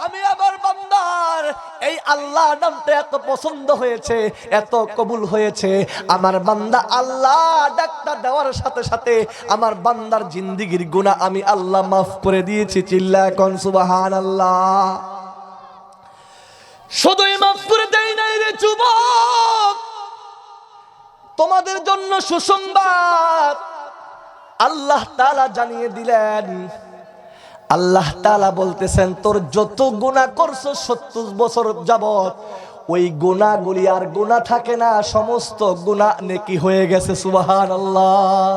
আমি আমার বান্দার এই আল্লাহ নামটা এত পছন্দ হয়েছে, এত কবুল হয়েছে, আমার বান্দা আল্লাহ ডাকটা দেওয়ার সাথে সাথে আমার বান্দার জিন্দেগীর গুনাহ আমি আল্লাহ মাফ করে দিয়েছি। চিল্লায় কোন সুবহানাল্লাহ। শুধুই মাফ করে দেই নাই রে যুবক, তোমাদের জন্য সুসংবাদ আল্লাহ তাআলা জানিয়ে দিলেন। আল্লাহ তাআলা বলতেছেন, তোর যত গুনাহ করছো 70 বছর যাবত ওই গুনাহগুলি আর গুনাহ থাকে না, সমস্ত গুনাহ নেকি হয়ে গেছে। সুবহানাল্লাহ।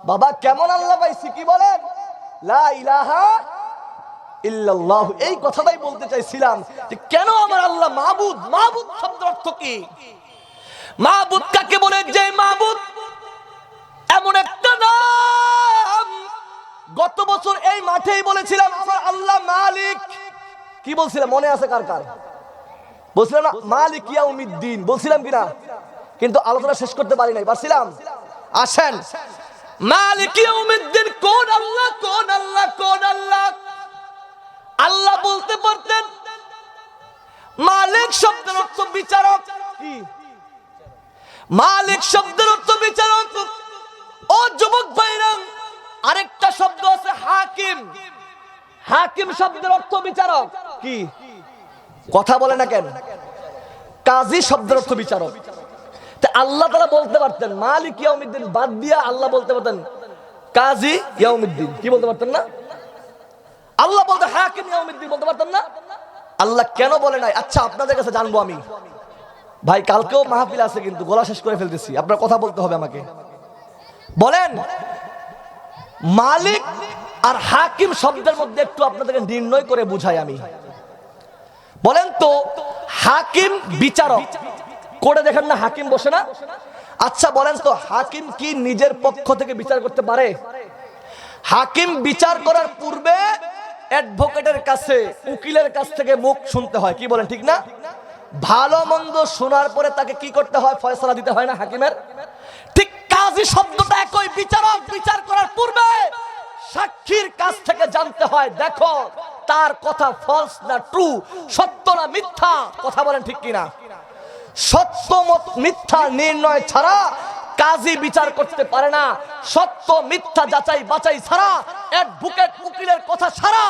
বাবা কেমন আল্লাহ পাইছি কি বলেন? লা ইলাহা ইল্লাল্লাহ। এই কথাটাই বলতে চাইছিলাম যে কেন আমার আল্লাহ মাবুদ। মাবুদ শব্দের অর্থ কি? মাবুদ কাকে বলে? যে মাবুদ এমন একটা নাম, গত বছর এই মাঠেই বলেছিলাম আমার আল্লাহ মালিক। কি বলছিলাম মনে আছে কার কার? বলছিলাম না মালিক ইয়াউমিদ্দিন, বলছিলাম কিনা? কিন্তু আলোচনা শেষ করতে পারি নাই, পারছিলাম? আসেন, মালিক ইয়াউমিদ্দিন কোন আল্লাহ? কোন আল্লাহ? কোন আল্লাহ? আল্লাহ বলতে পারতেন মালিক শব্দের অর্থ বিচারক। কি মালিক শব্দের অর্থ বিচারক? ও যুবক ভাইরা, আরেকটা শব্দ আছে হাকিম। হাকিম শব্দের অর্থ বিচারক। কি কথা বলে না কেন? কাজী শব্দের অর্থ বিচারক। তা আল্লাহ তাআলা বলতে পারতেন মালিক ইয়াউমিদ্দিন বাদ দিয়া আল্লাহ বলতে পারতেন কাজী ইয়াউমিদ্দিন। কি বলতে পারতেন না? আল্লাহ বলতে হাকিম ইয়াউমিদ্দিন বলতে পারতেন না? আল্লাহ কেন বলে নাই? আচ্ছা আপনাদের কাছে জানবো আমি। ভাই কালকেও মাহফিল আছে কিন্তু গলা শেষ করে ফেলতেছি, আপনার কথা বলতে হবে আমাকে। বলেন মালিক আর হাকিম শব্দের মধ্যে একটু আপনাদেরকে নির্ণয় করে বুঝাই আমি। বলেন তো হাকিম বিচারক করে দেখেন না, হাকিম বসে না? আচ্ছা বলেন তো হাকিম কি নিজের পক্ষ থেকে বিচার করতে পারে? হাকিম বিচার করার পূর্বে অ্যাডভোকেটের কাছে, উকিলের কাছ থেকে মুখ শুনতে হয়। কি বলেন ঠিক না? ভালো মন্দ শোনার পরে তাকে কি করতে হয়? ফয়সালা দিতে হয় না হাকিমের? ঠিক কাজী শব্দটা একই, বিচারক বিচার করার পূর্বে সাক্ষীর কাছ থেকে জানতে হয় দেখো তার কথা ফলস না ট্রু, সত্য না মিথ্যা। কথা বলেন ঠিক কিনা? সত্য মিথ্যা নির্ণয় ছাড়া কাজী বিচার করতে পারে না। সত্য মিথ্যা যাচাই বাছাই ছাড়া, অ্যাডভোকেট উকিলের কথা ছাড়া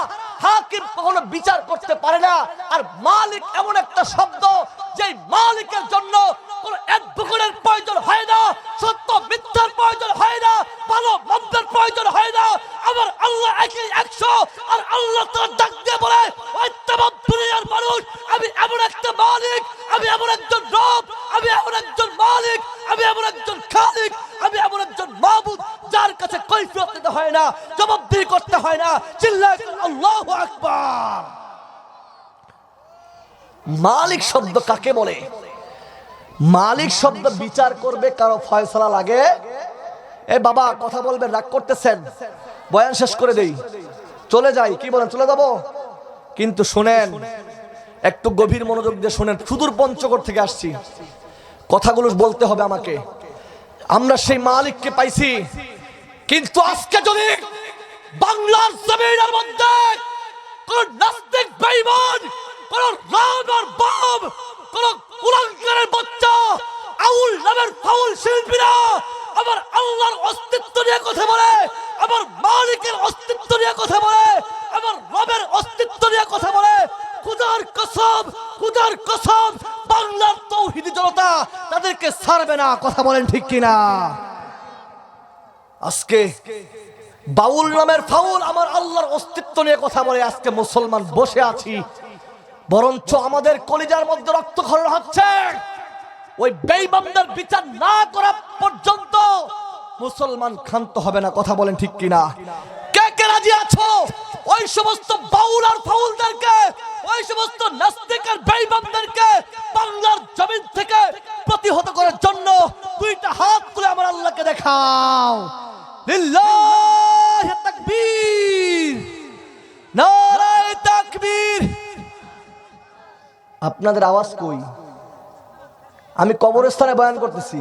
হাকিম কখনো বিচার করতে পারে না। আর মালিক এমন একটা শব্দ যে মালিকের জন্য কোন অ্যাডভোকেটের প্রয়োজন হয় না, সত্য মিথ্যার প্রয়োজন হয় না, ভালো মন্দের প্রয়োজন হয় না। আমার আল্লাহ একই 100। আর আল্লাহ তাআলা ডাক দিয়ে বলে ওই तमाम দুনিয়ার মানুষ, আমি এমন একটা মালিক, আমি এমন একজন রব, আমি এমন একজন মালিক, আমি এমন একজন খালিক, আমি এমন একজন মাবুদ যার কাছে কৈফিয়ত দিতে হয় না, জবাবদিহি করতে হয় না। চিল্লায় আল্লাহু আকবার। মালিক শব্দ কাকে বলে? মালিক শব্দ বিচার করবে, কারো ফয়সালা লাগে। এ বাবা কথা বলবেন, রাগ করতেছেন? বয়ান শেষ করে দেই, চলে যাই। কি বলেন চলে যাব? কিন্তু শুনেন, একটু গভীর মনোযোগ দিয়ে শুনেন। সুদূর পঞ্চগড় থেকে আসছি, কথাগুলো বলতে হবে আমাকে। আমরা সেই মালিককে পাইছি, কিন্তু আজকে যদি বাংলার জমিনের মধ্যে কোন নাস্তিক বেঈমান, কোন রাম আর বাম, কোন কুলাঙ্গারের বাচ্চা, আউল নামের ফাউল শিল্পীরা আমার আল্লাহর অস্তিত্ব নিয়ে কথা বলে, আমার মালিকের অস্তিত্ব নিয়ে কথা বলে, আমার রবের অস্তিত্ব নিয়ে কথা বলে, খুদার কসম, খুদার কসম, বাংলার তৌহিদি জনতা তাদেরকে ছাড়বে না। কথা বলেন ঠিক কিনা? আজকে বাউল নামের ফাউল আমার আল্লাহর অস্তিত্ব নিয়ে কথা বলে, আজকে মুসলমান বসে আছি, বরঞ্চ আমাদের কলিজার মধ্যে রক্তক্ষরণ হচ্ছে। ওই বেঈমানদের বিচার না করা পর্যন্ত মুসলমান ক্ষান্ত হবে না। কথা বলেন ঠিক কিনা? কে কে রাজি আছো ওই সমস্ত বাউল আর ফাউলদেরকে, ওই সমস্ত নাস্তিক আর বেঈমানদেরকে বাংলার জমিন থেকে প্রতিহত করার জন্য দুইটা হাত তুলে আমার আল্লাহকে দেখাও। লিল্লাহি তাকবীর, নারায়ে তাকবীর। আপনাদের আওয়াজ কই? আমি কবরস্থানে বয়ান করতেছি।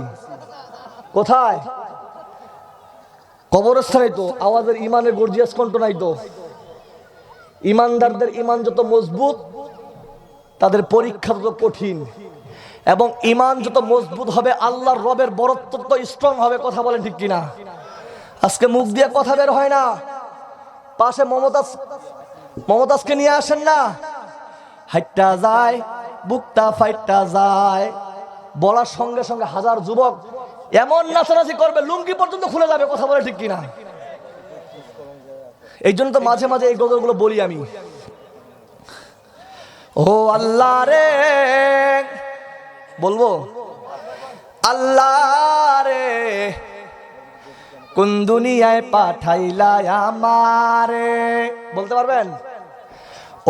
কোথায়? কবরস্থানে। তো আওয়াজের ইমানের গর্জিয়াস কণ্ঠ নাই তো। ইমানদারদের ইমান যত মজবুত তাদের পরীক্ষা তত কঠিন, এবং ইমান যত মজবুত হবে আল্লাহর রবের বরত্ব তত স্ট্রং হবে। কথা বলেন ঠিক কিনা? আজকে মুখ দিয়ে কথা বের হয় না। পাশে মমতাজকে নিয়ে আসেন না, হাইট্টা যায়, বুকটা ফাইটটা যায়, বলার সঙ্গে সঙ্গে হাজার যুবক এমন নাচানাচি করবে লুঙ্গি পর্যন্ত খুলে যাবে। কথা বলে ঠিক কিনা? এই জন্য তো মাঝে মাঝে এই গজলগুলো বলি আমি। ও আল্লাহ রে, বলবো আল্লাহ রে, কোন দুনিয়ায় পাঠাইলা আমারে। বলতে পারবেন?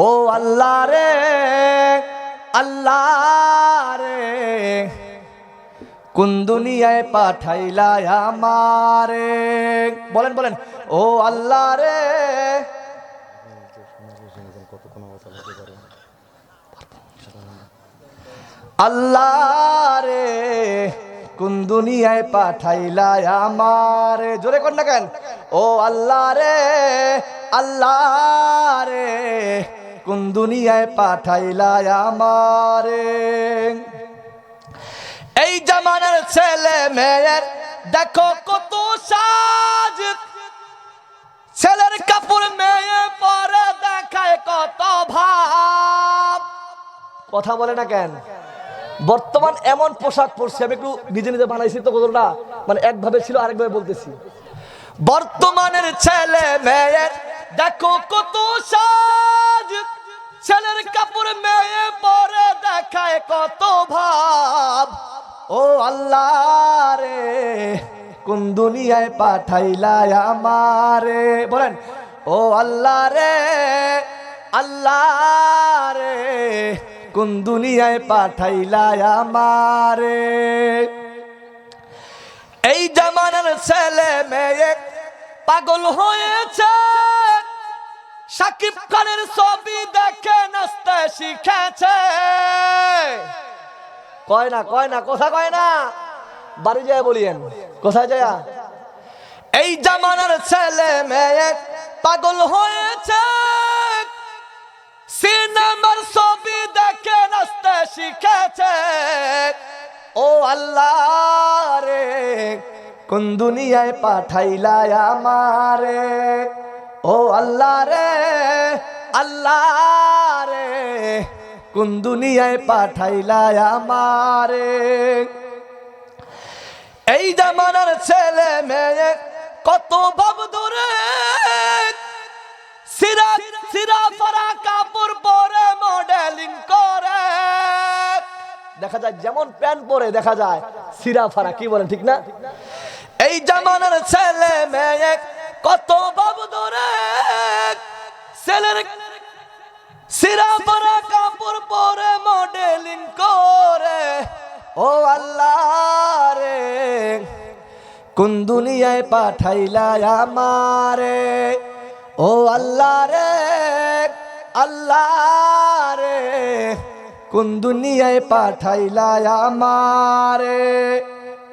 ও আল্লাহ রে, আল্লাহ রে, কোন দুনিয়ায় পাঠাইলা আমারে। বলেন বলেন, ও আল্লাহ রে। আল্লাহ রে, কোন দুনিয়ায় পাঠাইলা আমারে। জোরে কর না কেন? ও আল্লাহ রে, আল্লাহ রে, কোন দুনিয়ায় পাঠাইলা আমারে। এই জামানার ছেলে মেয়ের দেখো কত সাজ, ছেলের কাপড় মেয়ে পরে দেখায় কত ভাব। কথা বলে না কেন? বর্তমান এমন পোশাক পরছে, আমি একটু নিজে নিজে বানাইছি তো কতটা, মানে একভাবে ছিল আরেকভাবে বলতেছি। বর্তমানের ছেলে মেয়ের দেখো কত সাজ, ছেলের কাপড় মেয়ে পরে দেখায় কত ভাব। ও আল্লাহ রে, কোন দুনিয়ায় পাঠাইলা আমারে। বলেন, ও আল্লাহ রে, আল্লাহ রে, কোন দুনিয়ায় পাঠাইলা আমারে। এই জামানার ছেলে মেয়ে পাগল হয়েছে, শাকিব খানের ছবি দেখে নাচতে শিখেছে। কয় না কয় না, কথা কয় না, বাড়ি যায় বলিয়েন, কোথায় যায়? এই জামানার ছেলে মেয়ে পাগল হয়েছে, সিনেমার ছবি দেখে নাচতে শিখেছে। ও আল্লাহ রে, কোন দুনিয়ায় পাঠাইলা আমারে। ও আল্লাহ রে, আল্লাহ রে, কোন দুনিয়ায় পাঠাইলা আমারে। এই জামানার ছেলে মেয়ে কত ভাব দূরে, সিরা ফারা কাপড় পরে মডেলিং করে। দেখা যায় যেমন প্যান্ট পরে দেখা যায় সিরা ফারা। কি বলেন ঠিক না? এই জামানার ছেলে মেয়ে কত ভাব দূরে, ছেলের সিরা ফারা কাপড় পরে মডেলিং করে। ও আল্লাহ রে, কোন দুনিয়ায় পাঠাইলা আমারে। ও আল্লাহ রে, আল্লাহ রে, কোন দুনিয়ায় পাঠাইলা আমারে।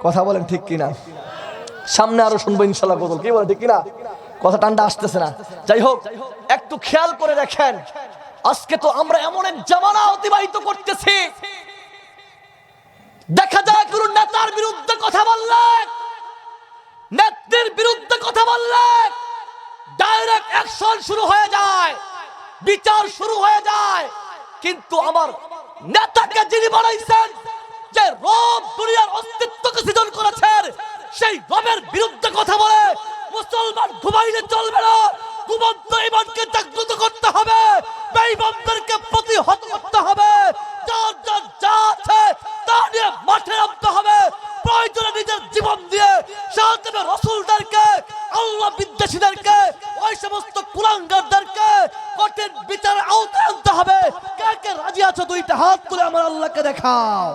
কথা বলেন ঠিক কিনা? সামনে আরো শুনবো ইনশাল্লাহ গজল। কি বলেন ঠিক কিনা? কথা টান্ডা আসতেছে না। যাই হোক, একটু খেয়াল করে দেখেন, আজকে তো আমরা এমন এক জামানা অতিবাহিত করতেছি, দেখা যায় কোন নেতার বিরুদ্ধে কথা বললে, নেত্রীর বিরুদ্ধে কথা বললে ডাইরেক্ট অ্যাকশন শুরু হয়ে যায়, বিচার শুরু হয়ে যায়। কিন্তু আমার নেতাকে যিনি বানাইছেন, যে রব দুনিয়ার অস্তিত্বকে সৃজন করেছেন, সেই রবের বিরুদ্ধে কথা বলে মুসলমান ঘুমাইলে চলবে না। ঘুমন্ত ইমানকে জাগ্রত করতে হবে। বেঈমানদেরকে প্রতিহত করতে হবে, যার যার যা আছে তা নিয়ে মাঠে নামতে হবে, প্রয়োজনে নিজের জীবন দিয়ে সাথে রাসূলদেরকে, আল্লাহ বিদ্বেষীদেরকে, ওই সমস্ত কুলাঙ্গারদেরকে কঠিন বিচারের আওতায় আনতে হবে। কে কে রাজি আছো দুইটা হাত তুলে আমার আল্লাহকে দেখাও।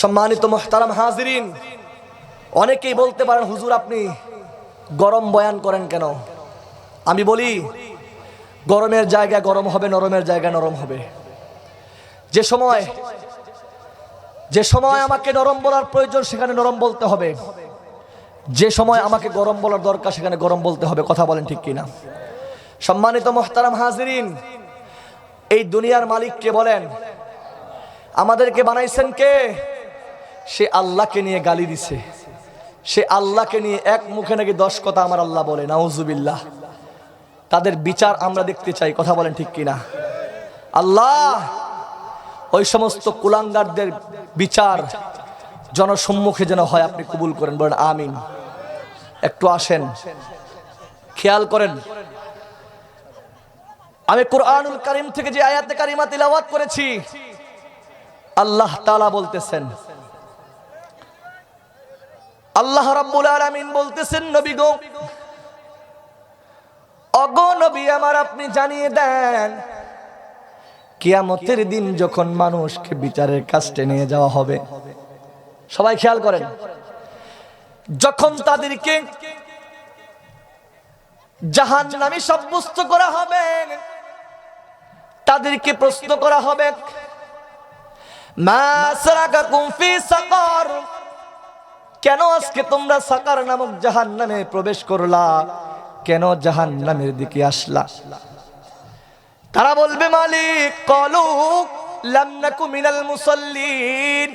সম্মানিত মুহতারাম হাজিরিন, অনেকেই বলতে পারেন হুজুর আপনি গরম বয়ান করেন কেন? আমি বলি গরমের জায়গায় গরম হবে, নরমের জায়গায় নরম হবে। যে সময় আমাকে নরম বলার প্রয়োজন সেখানে নরম বলতে হবে, যে সময় আমাকে গরম বলার দরকার সেখানে গরম বলতে হবে। কথা বলেন ঠিক কিনা? সম্মানিত মুহতারাম হাজিরিন, এই দুনিয়ার মালিক কে বলেন? আমাদেরকে বানাইছেন কে? সে আল্লাহকে নিয়ে গালি দিছে, সে আল্লাহকে নিয়ে এক মুখে নাকি 10 কথা আমার আল্লাহ বলে। নাউজুবিল্লাহ। তাদের বিচার আমরা দেখতে চাই। কথা বলেন ঠিক কিনা? আল্লাহ ওই সমস্ত কুলাঙ্গারদের বিচার জনসম্মুখে যেন হয়, আপনি কবুল করেন। বলেন আমিন। একটু আসেন, খেয়াল করেন। আমি কুরআনুল কারীম থেকে যে আয়াতে কারিমা তিলাওয়াত করেছি, আল্লাহ তাআলা বলতেছেন, আল্লাহ রাব্বুল আলামিন বলতেছেন, নবী গো, ওগো নবী আমার, আপনি জানিয়ে দেন কিয়ামতের দিন যখন মানুষকে বিচারের কাছে নিয়ে যাওয়া হবে, সবাই খেয়াল করেন, যখন তাদেরকে জাহান্নামী সাব্যস্ত করা হবে, তাদেরকে প্রশ্ন করা হবে, মা সারাকাকুম ফি সাকার, কেন আজকে তোমরা সাকার নামক জাহান্নামে প্রবেশ করলা, কেন জাহান্নামের দিকে আসলা? তারা বলবে মালিক, ক্বালু লাম নাকু মিনাল মুসাল্লিন,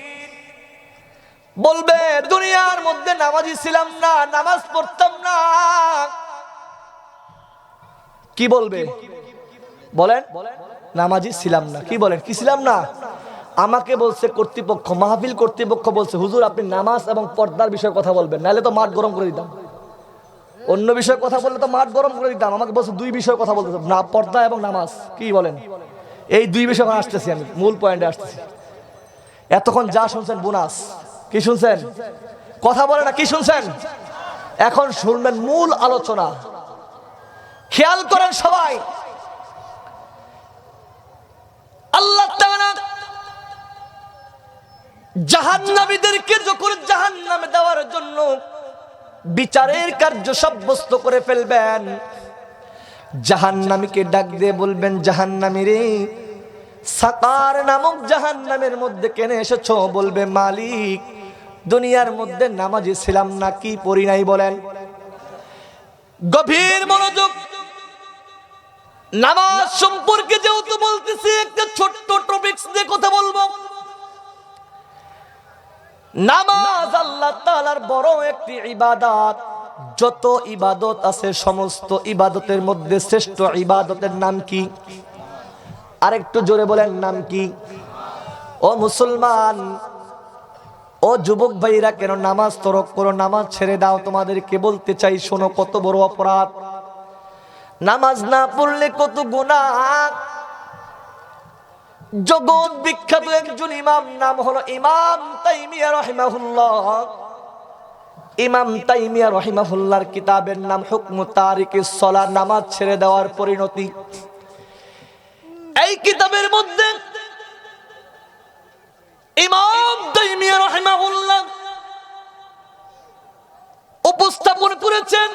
বলবে দুনিয়ার মধ্যে নামাজি ছিলাম না, নামাজ পড়তাম না। কি বলবে? বলেন নামাজি ছিলাম না। কি বলেন? কি ছিলাম না? আমাকে বলছে কর্তৃপক্ষ, মাহফিল কর্তৃপক্ষ বলছে, হুজুর আপনি নামাজ এবং পর্দার বিষয়ে কথা বলবেন, নাহলে তো মাঠ গরম করে দিতাম। অন্য বিষয়ে কথা বললে তো মাঠ গরম করে দিতাম। আমাকে বলছে 2 বিষয়ে কথা বলতে, না পর্দা এবং নামাজ। কি বলেন? এই 2 বিষয়ে আসতেছি, আমি মূল পয়েন্টে আসতেছি। এতক্ষণ যা শুনছেন বোনাস। কি শুনছেন? কথা বলে না, কি শুনছেন? এখন শুনবেন মূল আলোচনা। খেয়াল করেন সবাই। আল্লাহ তাআলা জাহান্নামীদেরকে যখন জাহান্নামে দেওয়ার জন্য বিচারের কার্য সাব্যস্ত করে ফেলবেন, জাহান্নামীকে ডাক দিয়ে বলবেন, জাহান্নামী রে, সাকার নামক জাহান্নামের মধ্যে কেন এসেছো? বলবে মালিক, দুনিয়ার মধ্যে নামাজি ছিলাম না, কি পড়ি নাই। বলেন গভীর মনোযোগ। নামাজ সম্পর্কে যেহেতু বলতেছি, একটা ছোট্ট টপিকস দিয়ে কথা বলবো। নামাজ আল্লাহ তাআলার বড় একটি ইবাদত। যত ইবাদত আছে সমস্ত ইবাদতের মধ্যে শ্রেষ্ঠ ইবাদতের নাম কি? আরেকটু জোরে বলেন, নাম কি? ও মুসলমান, ও যুবক ভাইরা, কেন নামাজ তরক করো, নামাজ ছেড়ে দাও? তোমাদেরকে বলতে চাই, শোনো কত বড় অপরাধ। নামাজ না পড়লে কত গুনাহ। জগৎ বিখ্যাত একজন ইমাম, নাম হলো ইমাম তাইমিয়া রাহিমাহুল্লাহ। ইমাম তাইমিয়া রাহিমাহুল্লাহর কিতাবের নাম হুকমু তারিকিস সালাহ, নামাজ ছেড়ে দেওয়ার পরিণতি। এই কিতাবের মধ্যে ইমাম তাইমিয়া রাহিমাহুল্লাহ উপস্থাপন করেছেন,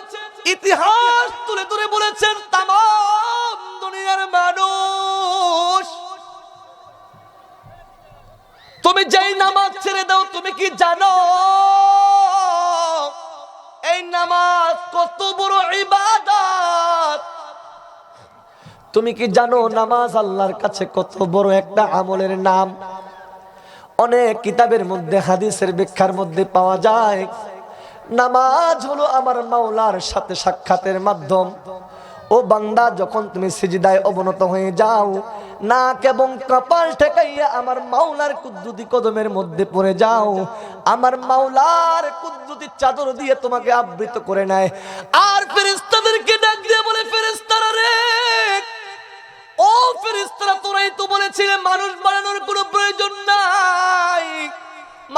ইতিহাস তুলে তুলে বলেছেন, তামাম দুনিয়ার মানুষ, তুমি যেই নামাজ ছেড়ে দাও, তুমি কি জানো এই নামাজ কত বড় ইবাদত? তুমি কি জানো নামাজ আল্লাহর কাছে কত বড় একটা আমলের নাম? অনেক কিতাবের মধ্যে, হাদিসের ব্যাখ্যার মধ্যে পাওয়া যায়, নামাজ হলো আমার মাওলার সাথে সাক্ষাতের মাধ্যম। ও বান্দা, যখন তুমি সিজদায় অবনত হয়ে যাও, নাক এবং কপাল ঠেকাইয়া আমার মাওলার কুদরতি কদমের মধ্যে পড়ে যাও, আমার মাওলার কুদরতি চাদর দিয়ে তোমাকে আবৃত করে নেয়। আর ফেরেশতাদের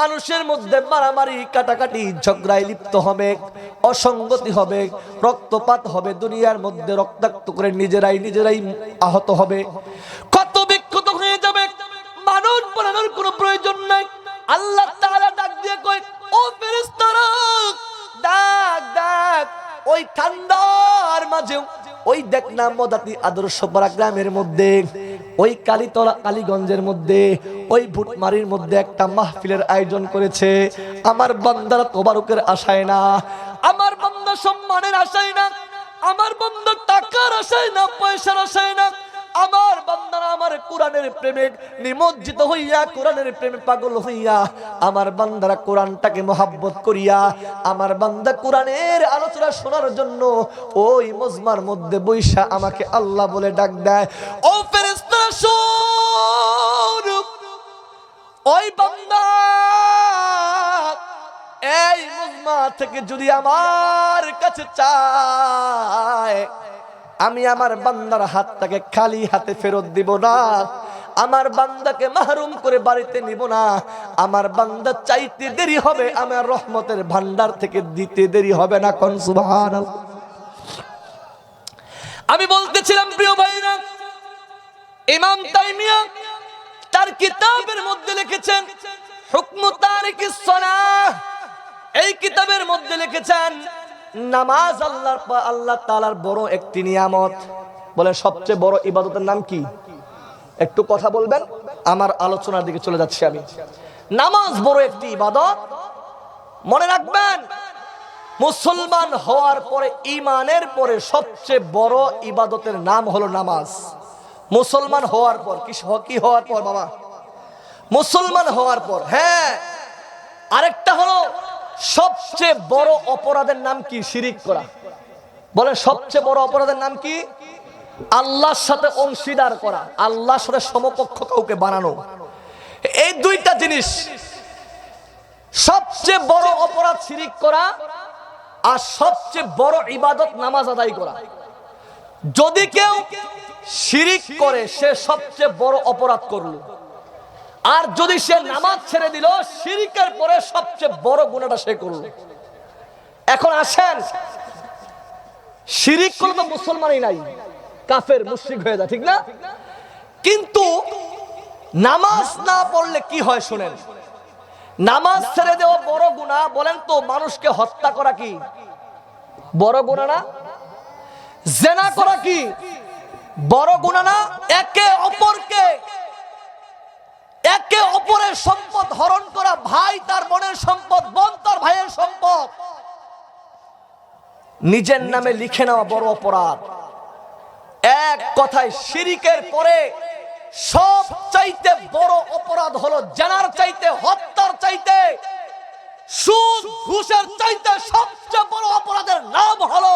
মানুষের মধ্যে মারামারি কাটাকাটি ঝগড়ায় লিপ্ত হবে, অসঙ্গতি হবে, রক্তপাত হবে, দুনিয়ার মধ্যে রক্তাক্ত করে নিজেরাই আহত হবে, কত বিক্ষত হয়ে যাবে। মানুষ বানানোর কোনো প্রয়োজন নাই। আল্লাহ তাআলা ডাক দিয়ে কয়, ও ফেরেশতারা, ডাক ডাক ওই ঠান্ডার মাঝেও ওই দেখ না মদাতি আদর্শপাড়া গ্রামের মধ্যে, ওই কালীতলা কালীগঞ্জের মধ্যে, ওই ভুটমারির মধ্যে একটা মাহফিলের আয়োজন করেছে। আমার বান্দারা তোবারকের আশায় না, আমার বান্দা সম্মানের আশায় না, আমার বান্দা টাকার আশায় না, পয়সার আশায় না, আমার বান্দারা আমার কোরআনের প্রেমে নিমজ্জিত হইয়া, কোরআনের প্রেমে পাগল হইয়া, আমার বান্দারা কোরআনটাকে মহব্বত করিয়া, আমার বান্দা কোরআনের আলোচনা শোনার জন্য ওই মজমার মধ্যে বৈশা আমাকে আল্লাহ বলে ডাক দেয়, ও ফেরেশতারা শোন, ওই বান্দা এই মজমা থেকে যদি আমার কাছে চায়, আমি আমার বান্দার হাতটাকে খালি হাতে ফেরত দিব না, আমার বান্দাকে মাহরুম করে বাড়িতে নিব না। আমার বান্দা চাইতে দেরি হবে, আমার রহমতের ভান্ডার থেকে দিতে দেরি হবে না। কোন সুবহানাল্লাহ। আমি বলতেছিলাম প্রিয় ভাইরা, ইমাম তাইমিয়া তার কিতাবের মধ্যে লিখেছেন হুকমু তারিকিস সালাহ, এই কিতাবের মধ্যে লিখেছেন নামাজ আল্লাহ তাআলার বড় একটি নিয়ামত। বলে সবচেয়ে বড় ইবাদতের নাম কি? একটু কথা বলবেন, আমার আলোচনার দিকে চলে যাচ্ছি আমি। নামাজ বড় একটি ইবাদত। মনে রাখবেন, মুসলমান হওয়ার পরে, ঈমানের পরে সবচেয়ে বড় ইবাদতের নাম হলো নামাজ। মুসলমান হওয়ার পর কি হওয়ার পর বাবা? মুসলমান হওয়ার পর। হ্যাঁ, আরেকটা হলো সবচেয়ে বড় অপরাধের নাম কি? শিরিক করা। বলে সবচেয়ে বড় অপরাধের নাম কি? আল্লাহর সাথে অংশীদার করা, আল্লাহর সাথে সমকক্ষ কাউকে বানানো। এই দুইটা জিনিস সবচেয়ে বড় অপরাধ, শিরিক করা, আর সবচেয়ে বড় ইবাদত নামাজ আদায় করা। যদি কেউ শিরিক করে সে সবচেয়ে বড় অপরাধ করলো, আর যদি সে নামাজ ছেড়ে দিল শিরিকের পরে সবচেয়ে বড় গুনাহটা সে করলো। এখন আসেন, শিরিক করলে তো মুসলমানই নাই, কাফের মুশরিক হয়ে যায়, ঠিক না? কিন্তু নামাজ না পড়লে কি হয় শুনেন। নামাজ ছেড়ে দেওয়া বড় গুনাহ। বলেন তো, মানুষকে হত্যা করা কি বড় গুনাহ না? জিনা করা কি বড় গুনাহ না? একে অপরের সম্পদ হরণ করা, ভাই তার বোনের সম্পদ, বোন তার ভাইয়ের সম্পদ নিজের নামে লিখে নেওয়া বড় অপরাধ। এক কথায় শিরিকের পরে সবচাইতে বড় অপরাধ হলো জিনার চাইতে, হত্যার চাইতে, সুদ ঘুষের চাইতে সবচেয়ে বড় অপরাধের নাম হলো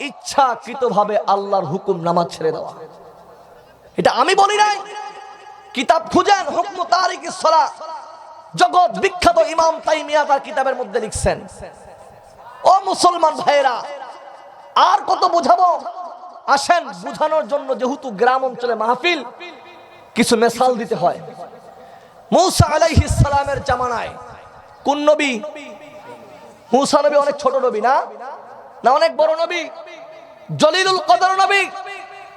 ইচ্ছাকৃতভাবে আল্লাহর হুকুম নামাজ ছেড়ে দেওয়া। এটা আমি বলি নাই, কিতাব খুঁজেন, হুকমু তারিকিস সালাহ, জগৎ বিখ্যাত ইমাম তাইমিয়া তার কিতাবের মধ্যে লিখছেন। ও মুসলমান ভাইরা, আর কত বুঝাবো? আসেন, বুঝানোর জন্য যেহেতু গ্রাম অঞ্চলে মাহফিল, কিছু মিসাল দিতে হয়। মূসা আলাইহিস সালামের জামানায়, কোন নবী? মূসা নবী অনেক ছোট নবী না? না, অনেক বড় নবী, জলিলুল কদর নবী,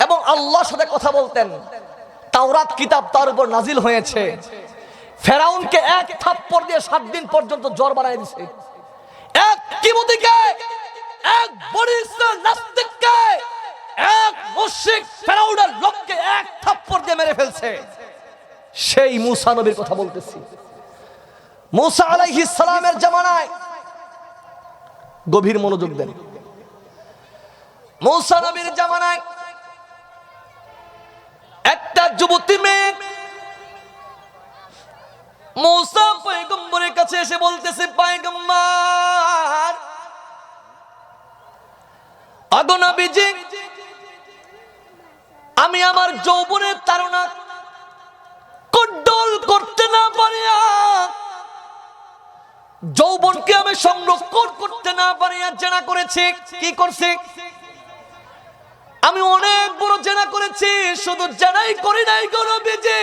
এবং আল্লাহর সাথে কথা বলতেন। তাওরাত কিতাব তার উপর নাজিল হয়েছে। ফেরাউনকে এক থাপ্পড় দিয়ে 7 দিন পর্যন্ত জ্বর বানায় দিয়েছে। এক কিবতীকে, এক বনি ইসরাইল নাস্তিককে, এক মুশরিক ফেরাউনের লোককে এক থাপ্পড় দিয়ে মেরে ফেলছে। সেই মূসা নবীর কথা বলতেছি। মূসা আলাইহিস সালামের জামানায়, গভীর মনোযোগ দেন, মূসা নবীর জামানায় একটা যুবতী মেয়ে মূসা পয়গম্বরের কাছে এসে বলতেছে, পয়গম্বর, আগো নবীজি, আমি আমার যৌবনের তাড়না কন্ট্রোল করতে না পারিয়া, যৌবনকে আমি সংরক্ষণ করতে না পারিয়া জেনা করেছি। কি করছি? আমি অনেক বড় জেনা করেছি। শুধু জেনাই করি নাই গো নবীজি,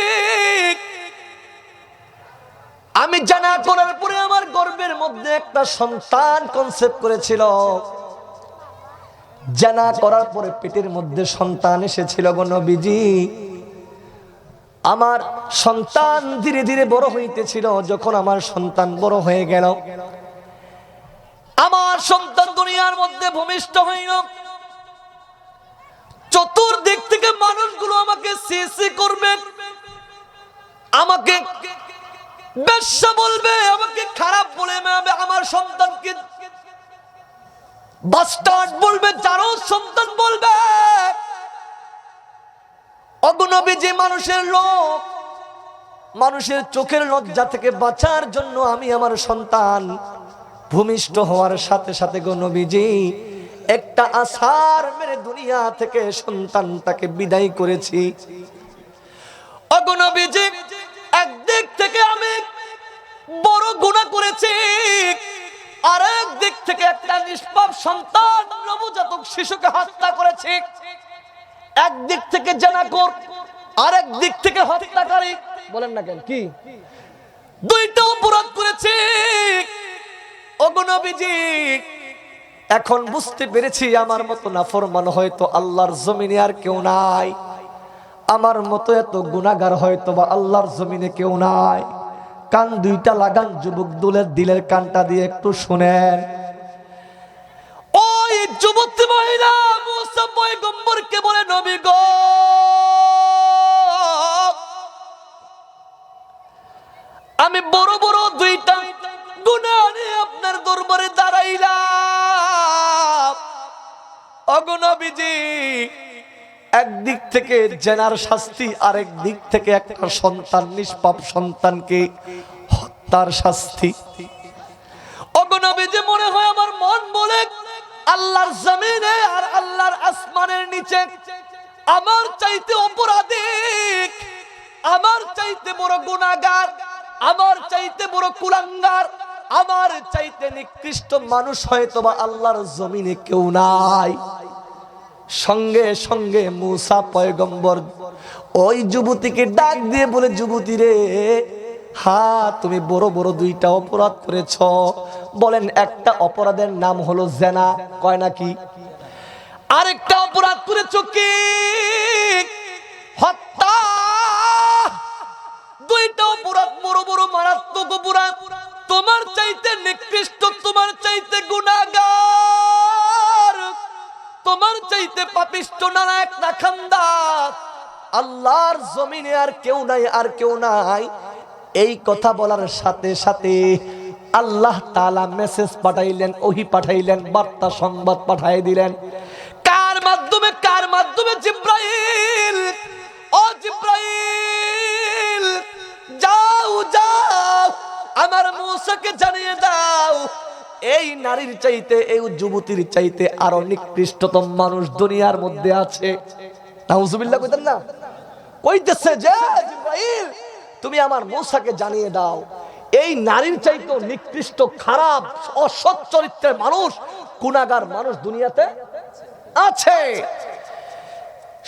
আমি জানা করার পরে আমার গর্ভের মধ্যে একটা সন্তান কনসেপ্ট করেছিল। জানা করার পরে পেটের মধ্যে সন্তান এসেছিল গো নবীজি। আমার সন্তান ধীরে ধীরে বড় হইতেছিল। যখন আমার সন্তান বড় হয়ে গেল, আমার সন্তান দুনিয়ার মধ্যে ভূমিষ্ঠ হইল। চতুর্দিক থেকে মানুষগুলো আমাকে সিসি করবে, আমাকে বেশ্যা বলবে, আমাকে খারাপ বলে, আমার সন্তানকে বাস্টার্ড বলবে, যারও সন্তান বলবে। অগণবিজি মানুষের লোক, মানুষের চোখের লজ্জা থেকে বাঁচার জন্য আমি আমার সন্তান ভূমিষ্ঠ হওয়ার সাথে সাথে গো নবীজি একটা আছাড় মেরে দুনিয়া থেকে সন্তানটাকে বিদায় করেছি। ওগো নবীজি, একদিক থেকে আমি বড় গুনাহ করেছি, আর একদিক থেকে একটা নিষ্পাপ সন্তান নবজাতক শিশুকে হত্যা করেছি। একদিক থেকে জানাকর, আর একদিক থেকে হত্যাকারী। বলেন না কেন, কি দুইটা অপরাধ করেছি। ওগো নবীজি, এখন বুঝতে পেরেছি আমার মতো নাফরমান হয়তো আল্লাহর জমিনে আর কেউ নাই, আমার মতো এত গুনাহগার হয়তো বা আল্লাহর জমিনে কেউ নাই। কান দুইটা লাগান যুবক, দিলের কানটা দিয়ে একটু শুনেন। ওই যুবতী মহিলা মুসা পয়গম্বরকে বলে, নবী গো, আমি বড় বড় দুইটা গুনাহ নিয়ে আপনার দরবারে দাঁড়াইলাম। ওগো নবীজি, একদিক থেকে জেনার শাস্তি, আরেক দিক থেকে একটা সন্তান, নিষ্পাপ সন্তানকে হত্যার শাস্তি। ওগো নবীজি, মনে হয় আমার মন বলে আল্লাহর জমিনে আর আল্লাহর আসমানের নিচে আমার চাইতে অপরাধী, আমার চাইতে বড় গুনাহগার, আমার চাইতে বড় কুলাঙ্গার, আমার চাইতে নিকৃষ্ট মানুষ হয়তো বা আল্লাহর জমিনে কেউ নাই। সঙ্গে সঙ্গে মুসা পয়গম্বর ওই যুবতীকে ডাক দিয়ে বলে, যুবতী রে, হ্যাঁ তুমি বড় বড় দুইটা অপরাধ করেছ। বলেন, একটা অপরাধের নাম হলো জেনা, কয় নাকি? আরেকটা অপরাধ করেছ কি? হত্যা। দুইটা অপরাধ বড় বড় মারাত্মক অপরাধ। তোমার চাইতে নিকৃষ্ট, তোমার চাইতে গুনাহগার, তোমার চাইতে পাপিষ্ট নালায়েক নাখান্দার আল্লাহর জমিনে আর কেউ নাই, আর কেউ নাই। এই কথা বলার সাথে সাথে আল্লাহ তাআলা মেসেজ পাঠাইলেন, ওহী পাঠাইলেন, বার্তা সংবাদ পাঠাই দিলেন। কার মাধ্যমে? কার মাধ্যমে? জিব্রাইল। ও জিব্রাইল, যাও যাও, আমার মুসাকে জানিয়ে দাও, এই নারীর চাইতে, এই যুবতীর চাইতে আরো নিকৃষ্টতম মানুষ দুনিয়ার মধ্যে আছে। নাউজুবিল্লাহ কইতেন না? কইতেছে যে, জিব্রাইল তুমি আমার মুসাকে জানিয়ে দাও, এই নারীর চাইতে নিকৃষ্ট, খারাপ, অসৎ চরিত্রের মানুষ, গুনাহগার মানুষ দুনিয়াতে আছে।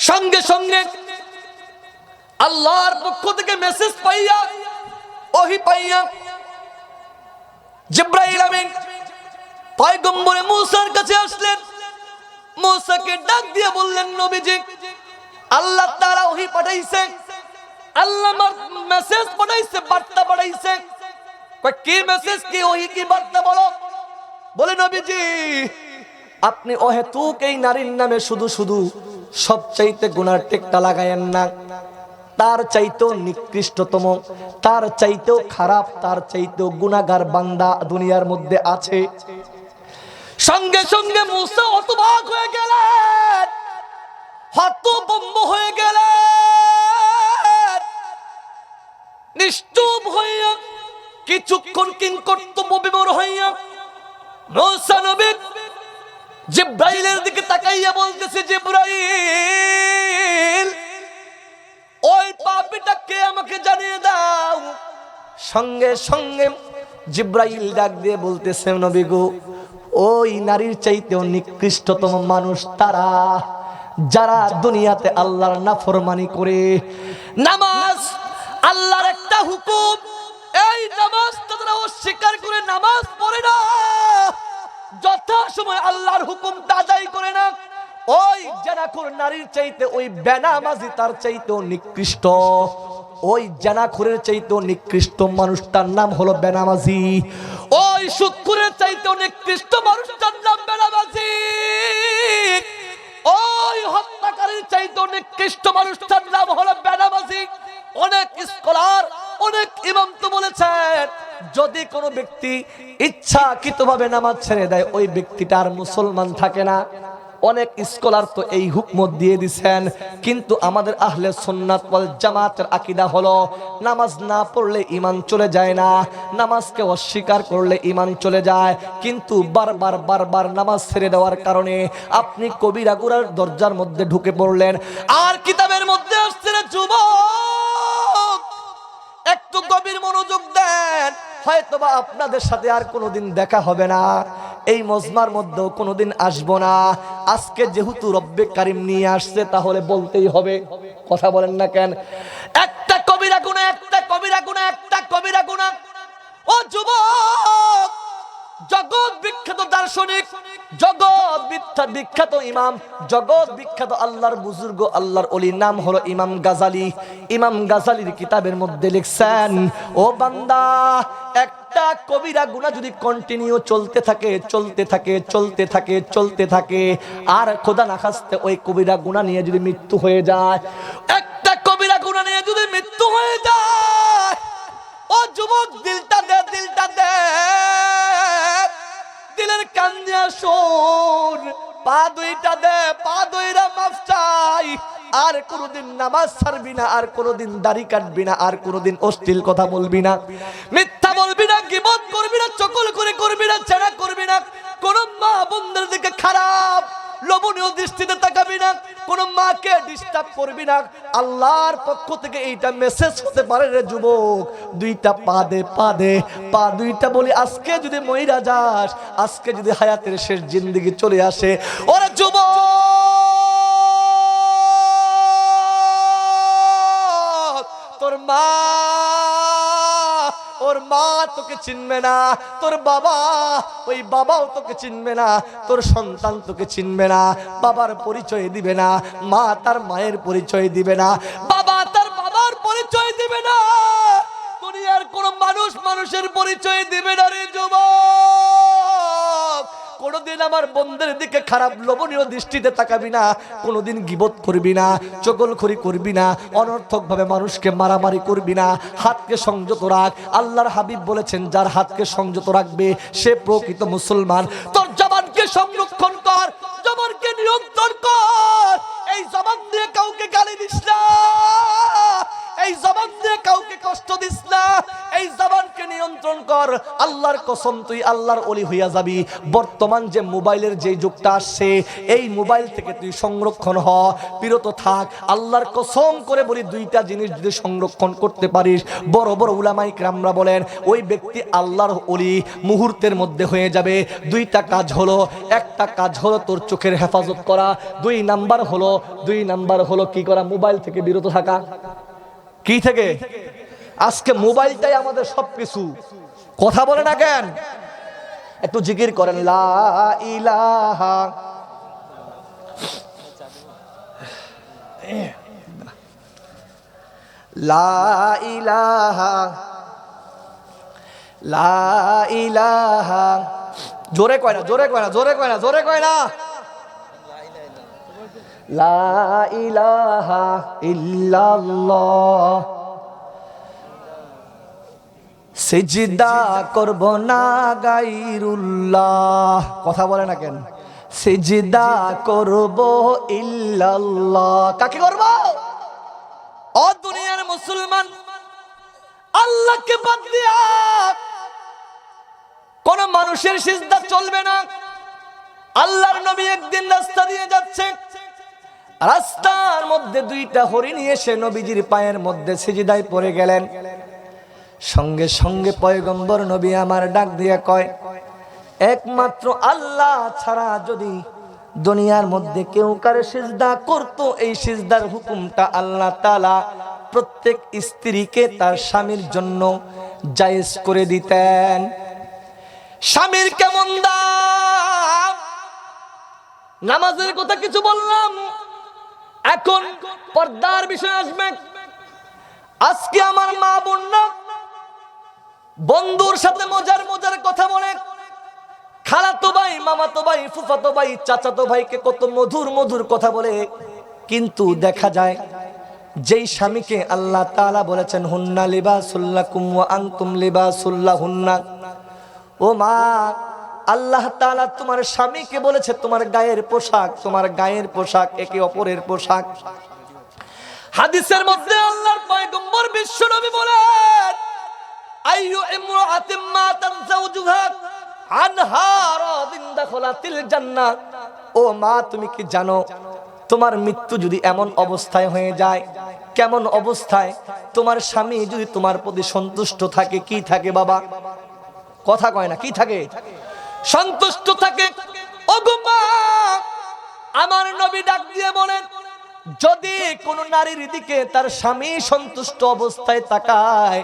সঙ্গে সঙ্গে আল্লাহর পক্ষ থেকে মেসেজ পাইয়া, ওহী পাইয়া, জিব্রাইল আমিন পয়গম্বরে মুসার কাছে আসলেন। মুসাকে ডাক দিয়ে বললেন, নবীজি, আল্লাহ তাআলা ওহী পাঠাইছে, আল্লাহ মেসেজ পাঠাইছে, বার্তা পাঠাইছে। কয় কি মেসেজ, কি ওহী, কি বার্তা বলো? বলে, নবীজি, আপনি অহেতুক এই নারীর নামে শুধু শুধু সবচাইতে গুনার টেকটা লাগায়েন না। তার চাইতেও নিকৃষ্টতম, তার চাইতেও খারাপ, তার চাইতেও গুনাহগার বান্দা দুনিয়ার মধ্যে আছে। সঙ্গে সঙ্গে মুসা হতবাক হয়ে গেলেন, হতভম্ব হয়ে গেলেন, নিশ্চুপ হইয়া কিছুক্ষণ কিংকর্তব্য বিমূঢ় হইয়া মুসা নবী জিব্রাইলের দিকে তাকাইয়া বলতেছে, জিব্রাইল, ওই পাপীটাকে আমাকে জানিয়ে দাও। সঙ্গে সঙ্গে জিব্রাইল ডাক দিয়ে বলতেছে, নবী গো, ওই নারীর চাইতেও নিকৃষ্টতম মানুষ তারা যারা দুনিয়াতে আল্লাহর নাফরমানি করে। নামাজ আল্লাহর একটা হুকুম, এই নামাজ অস্বীকার করে নামাজ পড়ে না, যথাসময় আল্লাহর হুকুমটা আদায় করে না, ওই জানাখোর নারীর চাইতে ওই বেনামাজি তার চাইতেও নিকৃষ্ট। ওই জানাখোরের চাইতেও নিকৃষ্ট মানুষটার নাম হলো বেনামাজি। ওই সুদখোরের চাইতেও নিকৃষ্ট মানুষটার নাম বেনামাজি। ওই হত্যাকারীর চাইতেও নিকৃষ্ট মানুষটার নাম হলো বেনামাজি। অনেক স্কলার, অনেক ইমাম তো বলেছেন, যদি কোনো ব্যক্তি ইচ্ছাকৃতভাবে নামাজ ছেড়ে দেয় ওই ব্যক্তিটা আর মুসলমান থাকে না। অনেক স্কলার তো এই হুকমত দিয়ে দিচ্ছেন, কিন্তু আমাদের আহলে সুন্নাত ওয়াল জামাতের আকীদা হলো নামাজ না পড়লে ঈমান চলে যায় না, নামাজকে অস্বীকার করলে ঈমান চলে যায়। কিন্তু বারবার নামাজ ছেড়ে দেওয়ার কারণে আপনি কবিরা গুনার দরজার মধ্যে ঢুকে পড়লেন। আর কিতাবের মধ্যে আসছে না, যুবক একটু গভীর মনোযোগ দেন, হয়তোবা আপনাদের সাথে আর কোনোদিন দেখা হবে না, এই মজমার মধ্যেও কোনোদিন আসবো না। আজকে যেহেতু রব্বে কারিম নিয়ে আসছে তাহলে বলতেই হবে, কথা বলেন না কেন? একটা কবিরা গুনাহ, একটা কবিরা গুনাহ, একটা কবিরা গুনাহ। ও যুবক, জগৎ বিখ্যাত দার্শনিক, জগৎ বিখ্যাত ইমাম, জগৎ বিখ্যাত আল্লাহর বুজুর্গ, আল্লাহর ওলি, নাম হলো ইমাম গাজালি। ইমাম গাজালির কিতাবের মধ্যে লিখছেন, ও বান্দা, একটা কবিরা গুনাহ যদি কন্টিনিউ চলতে থাকে আর খোদা না খাস্তে ওই কবিরা গুনাহ নিয়ে যদি মৃত্যু হয়ে যায়, একটা কবিরা গুনাহ নিয়ে যদি মৃত্যু হয়ে যায়, ও যুবক দিলটা দে, দিলের কান দিয়া শোন, পা দুইটা দে, পা দুইরা মাফ চাই। আর কোনদিন নামাজ ছাড়বি না, আর কোনদিন দাড়ি কাটবি না, আর কোনদিন অশ্লীল কথা বলবি না, মিথ্যা বলবি না, গীবত করবি না, চকলখড়ি করবি না, জেনা করবি না, কোন মা বোনদের দিকে খারাপ লোভনীয় দৃষ্টিতে তাকাবি না, কোন মাকে ডিস্টার্ব করবি না। আল্লাহর পক্ষ থেকে এইটা মেসেজ হতে পারে রে যুবক। দুইটা পা দুইটা বলি, আজকে যদি মইরা যাস, আজকে যদি হায়াতের শেষ জিন্দেগি চলে আসে, ওরে যুবক, তোর মা, ওর মা তোকে চিনবে না, তোর বাবা, ওই বাবাও তোকে চিনবে না, তোর সন্তান তোকে চিনবে না, বাবার পরিচয় দিবে না, মা তার মায়ের পরিচয় দিবে না, বাবা তার বাবার পরিচয় দিবে না, দুনিয়ার কোন মানুষ মানুষের পরিচয় দিবে না রে যুবক। কোনদিন আমার বন্ধের দিকে খারাপ লোভনীয় দৃষ্টিতে তাকাবি না, কোনদিন গীবত করবি না, চগলখড়ি করবি না, অনর্থক ভাবে মানুষকে মারামারি করবি না, হাতকে সংযত রাখ। আল্লাহর হাবিব বলেছেন, যার হাতকে সংযত রাখবে সে প্রকৃত মুসলমান। তোর জবানকে সংরক্ষণ কর, জবানকে নিয়ন্ত্রণ কর। এই জবান দিয়ে কাউকে গালি দিস না, এই জবান দিয়ে কাউকে কষ্ট দিস না, এই জবানকে নিয়ন্ত্রণ কর। আল্লাহর কসম, তুই আল্লাহর ওলি হইয়া যাবি। বর্তমান যে মোবাইলের যে যুগটা আসছে, এই মোবাইল থেকে তুই সংরক্ষণ হ, বিরত থাক। আল্লাহর কসম করে বলি, দুইটা জিনিস যদি সংরক্ষণ করতে পারিস, বড় বড় উলামায়ে কেরামরা বলেন ওই ব্যক্তি আল্লাহর ওলি মুহূর্তের মধ্যে হয়ে যাবে। দুইটা কাজ হলো, একটা কাজ হলো তোর চোখের হেফাজত করা, দুই নাম্বার হলো কি করা? মোবাইল থেকে বিরত থাকা। কি থেকে? আজকে মোবাইলটাই আমাদের সবকিছু, কথা বলে না কেন? একটু জিকির করেন, লা ইলাহা, লা ইলাহা, লা ইলাহা। জোরে কয় না, জোরে কয় না, জোরে কয় না, জোরে কয় না। লা ইলাহা ইল্লাল্লাহ, সিজদা করব না গায়রুল্লাহ। কথা বলে না কেন? সিজদা করব ইল্লাল্লাহ। কাকে করব? ও দুনিয়ার মুসলমান, আল্লাহকে বাদ দিয়া কোন মানুষের সিজদা চলবে না। আল্লাহর নবী একদিন রাস্তা দিয়ে যাচ্ছে, রাস্তার মধ্যে দুইটা হরিণ এসে নবীজির পায়ের মধ্যে সিজদায় পড়ে গেলেন। সঙ্গে সঙ্গে পয়গম্বর নবী আমার ডাক দিয়ে কয়, একমাত্র আল্লাহ ছাড়া যদি দুনিয়ার মধ্যে কেউ কারে সিজদা করতো, এই সিজদার হুকুমটা আল্লাহ তাআলা প্রত্যেক স্ত্রীকে তার স্বামীর জন্য জায়েজ করে দিতেন। স্বামীর কেমন দাম, নামাজের কথা কিছু বললাম, এখন পর্দার বিষয় আসবে। আজকে আমার মা বোনরা বন্ধুর সাথে মজার মজার কথা বলে, খালাতো ভাই, মামাতো ভাই, ফুফাতো ভাই, চাচাতো ভাইকে কত মধুর মধুর কথা বলে, কিন্তু দেখা যায় যেই স্বামীকে আল্লাহ তাআলা বলেছেন হুন্না লিবাসুল লাকুম ওয়া আনতুম লিবাসুল লাহুন্না, ও মা, আল্লাহ তাআলা তোমার স্বামীকে বলেছে তোমার গায়ের পোশাক, তোমার গায়ের পোশাক একে অপরের পোশাক। হাদিসের মধ্যে আল্লাহর পয়গম্বর বিশ্বনবী বলেন, আইয়ু ইমরাআতিন মাতান যাওজুহা আনহা রাদিন দাখালাতিল জান্নাহ। ও মা, তুমি কি জানো তোমার মৃত্যু যদি এমন অবস্থায় হয়ে যায়, কেমন অবস্থায়, তোমার স্বামী যদি তোমার প্রতি সন্তুষ্ট থাকে, কি থাকে বাবা, কথা কয় না, কি থাকে, সন্তুষ্ট থাকে। ওগো মা, আমার নবী ডাক দিয়ে বলেন, যদি কোন নারীর দিকে তার স্বামী সন্তুষ্ট অবস্থায় তাকায়,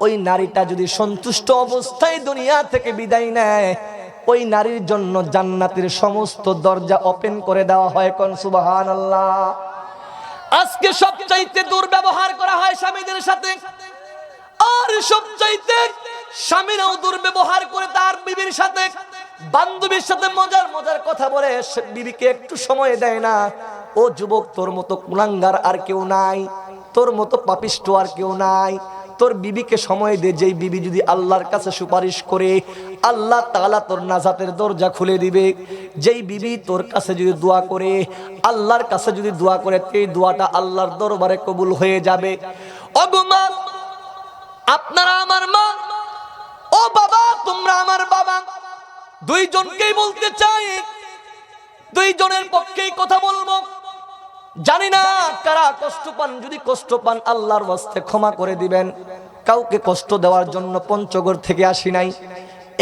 ওই নারীটা যদি সন্তুষ্ট অবস্থায় দুনিয়া থেকে বিদায় নেয়, ওই নারীর জন্য জান্নাতের সমস্ত দরজা ওপেন করে দেওয়া হয়। কোন সুবহানাল্লাহ। আজকে সবচাইতে দুর্ব্যবহার করা হয় স্বামীদের সাথে, আর সবচাইতে স্বামীরাও দুর্ব্যবহার করে তার বিবির সাথে, বান্ধবীর সাথে মজার মজার কথা বলে, বিবিকে একটু সময় দেয় না। ও যুবক, তোর মতো কুলাঙ্গার আর কেউ নাই, তোর মতো পাপিষ্ঠ আর কেউ নাই। তোর বিবিকে সময় দে, যেই বিবি যদি আল্লাহর কাছে সুপারিশ করে, আল্লাহ তাআলা তোর নাজাতের দরজা খুলে দিবে। যেই বিবি তোর কাছে যদি দোয়া করে, আল্লাহর কাছে যদি দোয়া করে, এই দোয়াটা আল্লাহর দরবারে কবুল হয়ে যাবে। ওগো মা, আপনারা আমার মা, ও বাবা তোমরা আমার বাবা, দুইজনকেই বলতে চাই, দুইজনের পক্ষেই কথা বলবো। জানি না কারা কষ্ট পান, যদি কষ্ট পান আল্লাহর ওয়াস্তে ক্ষমা করে দিবেন। কাউকে কষ্ট দেওয়ার জন্য পঞ্চগড় থেকে আসি নাই,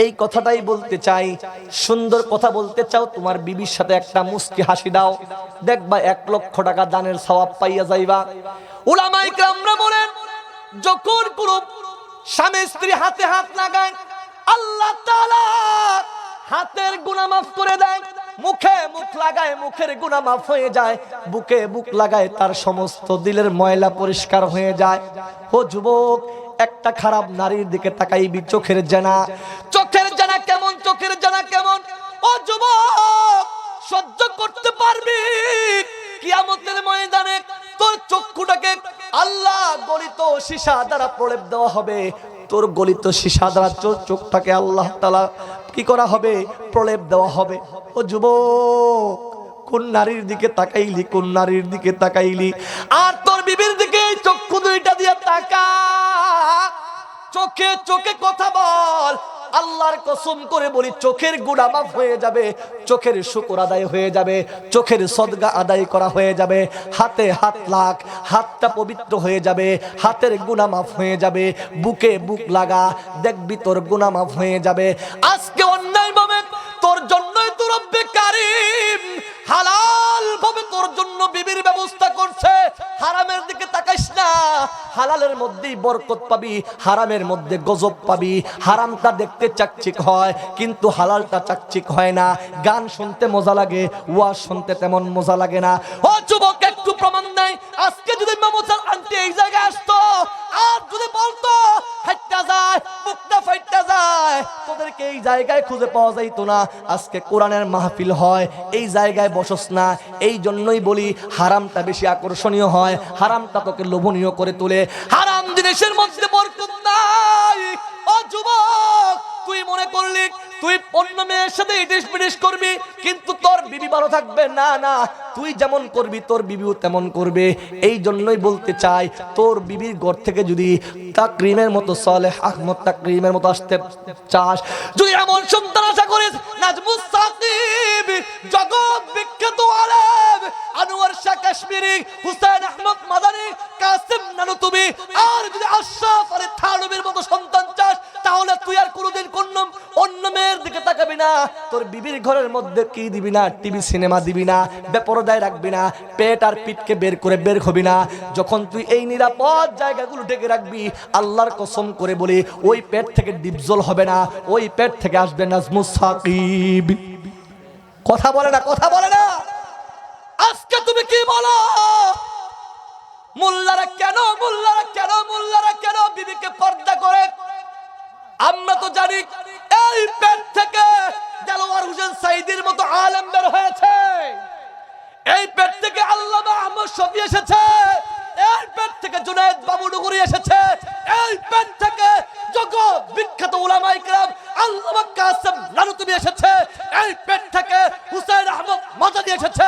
এই কথাটাই বলতে চাই। সুন্দর কথা বলতে চাও, তোমার বিবির সাথে একটা মুস্কি হাসি দাও, দেখবা 1 লক্ষ টাকা দানের সওয়াব পাইয়া যাইবা। উলামায়ে কেরামরা বলেন, যখন কোন স্বামী স্ত্রী হাতে হাত লাগায়, আল্লাহ তাআলা হাতের গুনাহ মাফ করে দেয়। মুখে মুখ লাগায়, মুখের গুনাহ মাফ হয়ে যায়। বুকে বুক লাগায়, তার সমস্ত দিলের ময়লা পরিষ্কার হয়ে যায়। ও যুবক, একটা খারাপ নারীর দিকে তাকাইবি, চোখের জানা, চোখের জানা কেমন, চোখের জানা কেমন। ও যুবক, সহ্য করতে পারবি? কিয়ামতের ময়দানে তোর চক্ষুটাকে আল্লাহ গলিত সীসা দ্বারা প্রলেপ দেওয়া হবে। তোর গলিত সীসা দ্বারা চোখটাকে আল্লাহ তাআলা কি করা হবে? প্রলেপ দেওয়া হবে। ও যুবক, কোন নারীর দিকে তাকাইলি, কোন নারীর দিকে তাকাইলি? আর তোর বিবির দিকে চক্ষু দুইটা দিয়ে তাকা, চোখে চোখে কথা বল। আল্লাহর কসম করে বলি, চোখের গুনাহ মাফ হয়ে যাবে, চোখের শুকর আদায় হয়ে যাবে, চোখের সদকা আদায় করা হয়ে যাবে। হাতে হাত লাগ, হাতটা পবিত্র হয়ে যাবে, হাতের গুনাহ মাফ হয়ে যাবে। বুকে বুক লাগা, দেখবি তোর গুনাহ মাফ হয়ে যাবে। আজকে অন্যায় ভাবে তোর জন্যই তো রব্বে কারীম হালাল ভাবে তোর জন্য বিবির ব্যবস্থা করছে। হারামের দিকে তাকাইস না, হালালের মধ্যেই বরকত পাবি, হারামের মধ্যে গজব পাবি। হারামটা দেখতে চাকচিক হয়, কিন্তু হালালটা চাকচিক হয় না। গান শুনতে মজা লাগে, ওয়াজ শুনতে তেমন মজা লাগে না। ও যুবক, একটু প্রমাণ নাই। আজকে যদি মামুজার আন্টি এই জায়গায় আসতো আর যদি বলতো হাইট্টা যায়, বুকটা ফাইট্টা যায়, তোদেরকে এই জায়গায় খুঁজে পাওয়া যাইতো না। আজকে কোরআনের মাহফিল হয়, এই জায়গায় বসস না। এই জন্যই বলি, হারামটা বেশি আকর্ষণীয় হয়, হারামটা তোকে লোভনীয় করে তোলে। হারাম জিনিসের মধ্যে বরকত নাই। ও যুবক, তুই মনে করলি তুই অন্য মেয়ের সাথে ইটিস পিটিস করবি, কিন্তু তোর বিবি ভালো থাকবে না। না, তুই যেমন করবি তোর বিবিও তেমন করবে। এই জন্যই বলতে চাই, তোর বিবির ঘর থেকে যদি তাকরিমের মতো, সালেহ আহমদ তাকরিমের মতো আসতে চাস, যদি এমন সন্তান আশা করিস, নাজমুস সাকিব, জগৎ বিখ্যাত আলেম আনোয়ার শাহ কাশ্মীরি, হুসাইন আহমদ মাদানী, কাসিম নানুতুবি, আর যদি আশরাফ আলী থানভীর মতো সন্তান চাস, তাহলে তুই আর কোনোদিন অন্য মেয়ের দিকে তাকাবি না। তোর বিবির ঘরের মধ্যে কি দিবি না, টিভি সিনেমা দিবি না, বেপরদায় রাখবি না, পেট আর পিঠকে বের হবি না। যখন তুই এই নিরাপদ জায়গাগুলো ঢেকে রাখবি, আল্লাহর কসম করে বলি ওই পেট থেকে ডিপজল হবে না, ওই পেট থেকে আসবে নাজমুস সাকিব। কথা বলে না, কথা বলে না। আজকে তুমি কি বলো? মোল্লারা কেন বিবিকে পর্দা করে? আমরা তো জানি এই পেট থেকে দেলোয়ার হোসেন সাইদির মতো আলেম বের হয়েছে, এই পেট থেকে আল্লামা আহমদ শফি এসেছে, এই পেট থেকে জুনায়েদ বাবুনগরী এসেছে, এই পেট থেকে জগৎ বিখ্যাত উলামায়ে কেরাম আল্লামা কাসেম নানুতুবি এসেছে, এই পেট থেকে হুসাইন আহমদ মাদানী এসেছে,